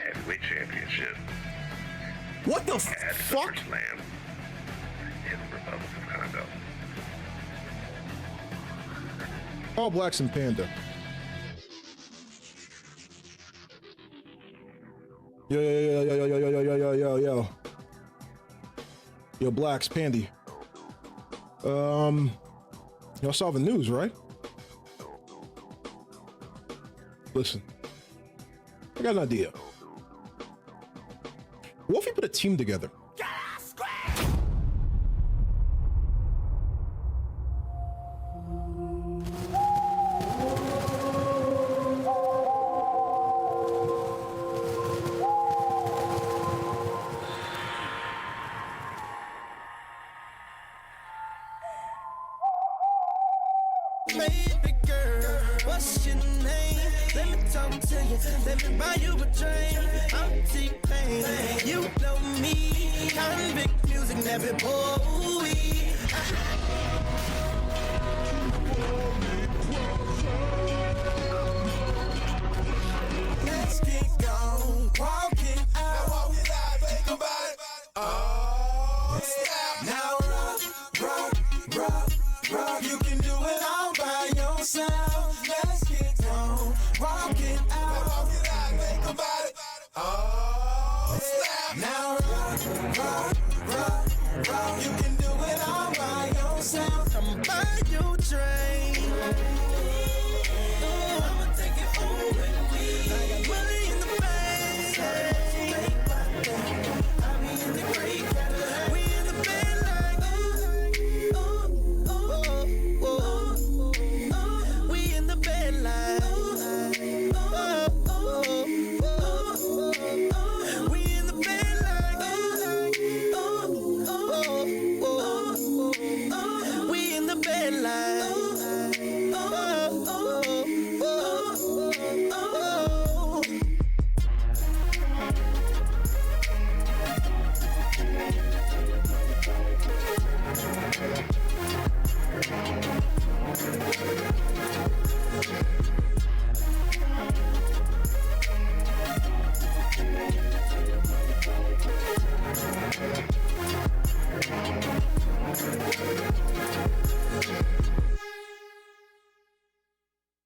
Heavyweight Championship What the at fuck? SummerSlam in the Republic of Congo. All Blacks and Panda. Yo. Yo, Blacks, Pandy. Y'all saw the news, right? Listen, I got an idea. What if we put a team together? Baby girl, what's your name? Let me talk to you. Let me buy you a drink. I'm T-Pain. You know me. Convict music, never boy. Let's get gone. Walking out. Think about it. Oh, snap. Now rock. You can do it all by yourself. Let's get gone. Walking out. Think about it. Oh, snap. Now rock. You can do it all by yourself. Come buy your drink. I'ma take it home with me. I got money in the bank.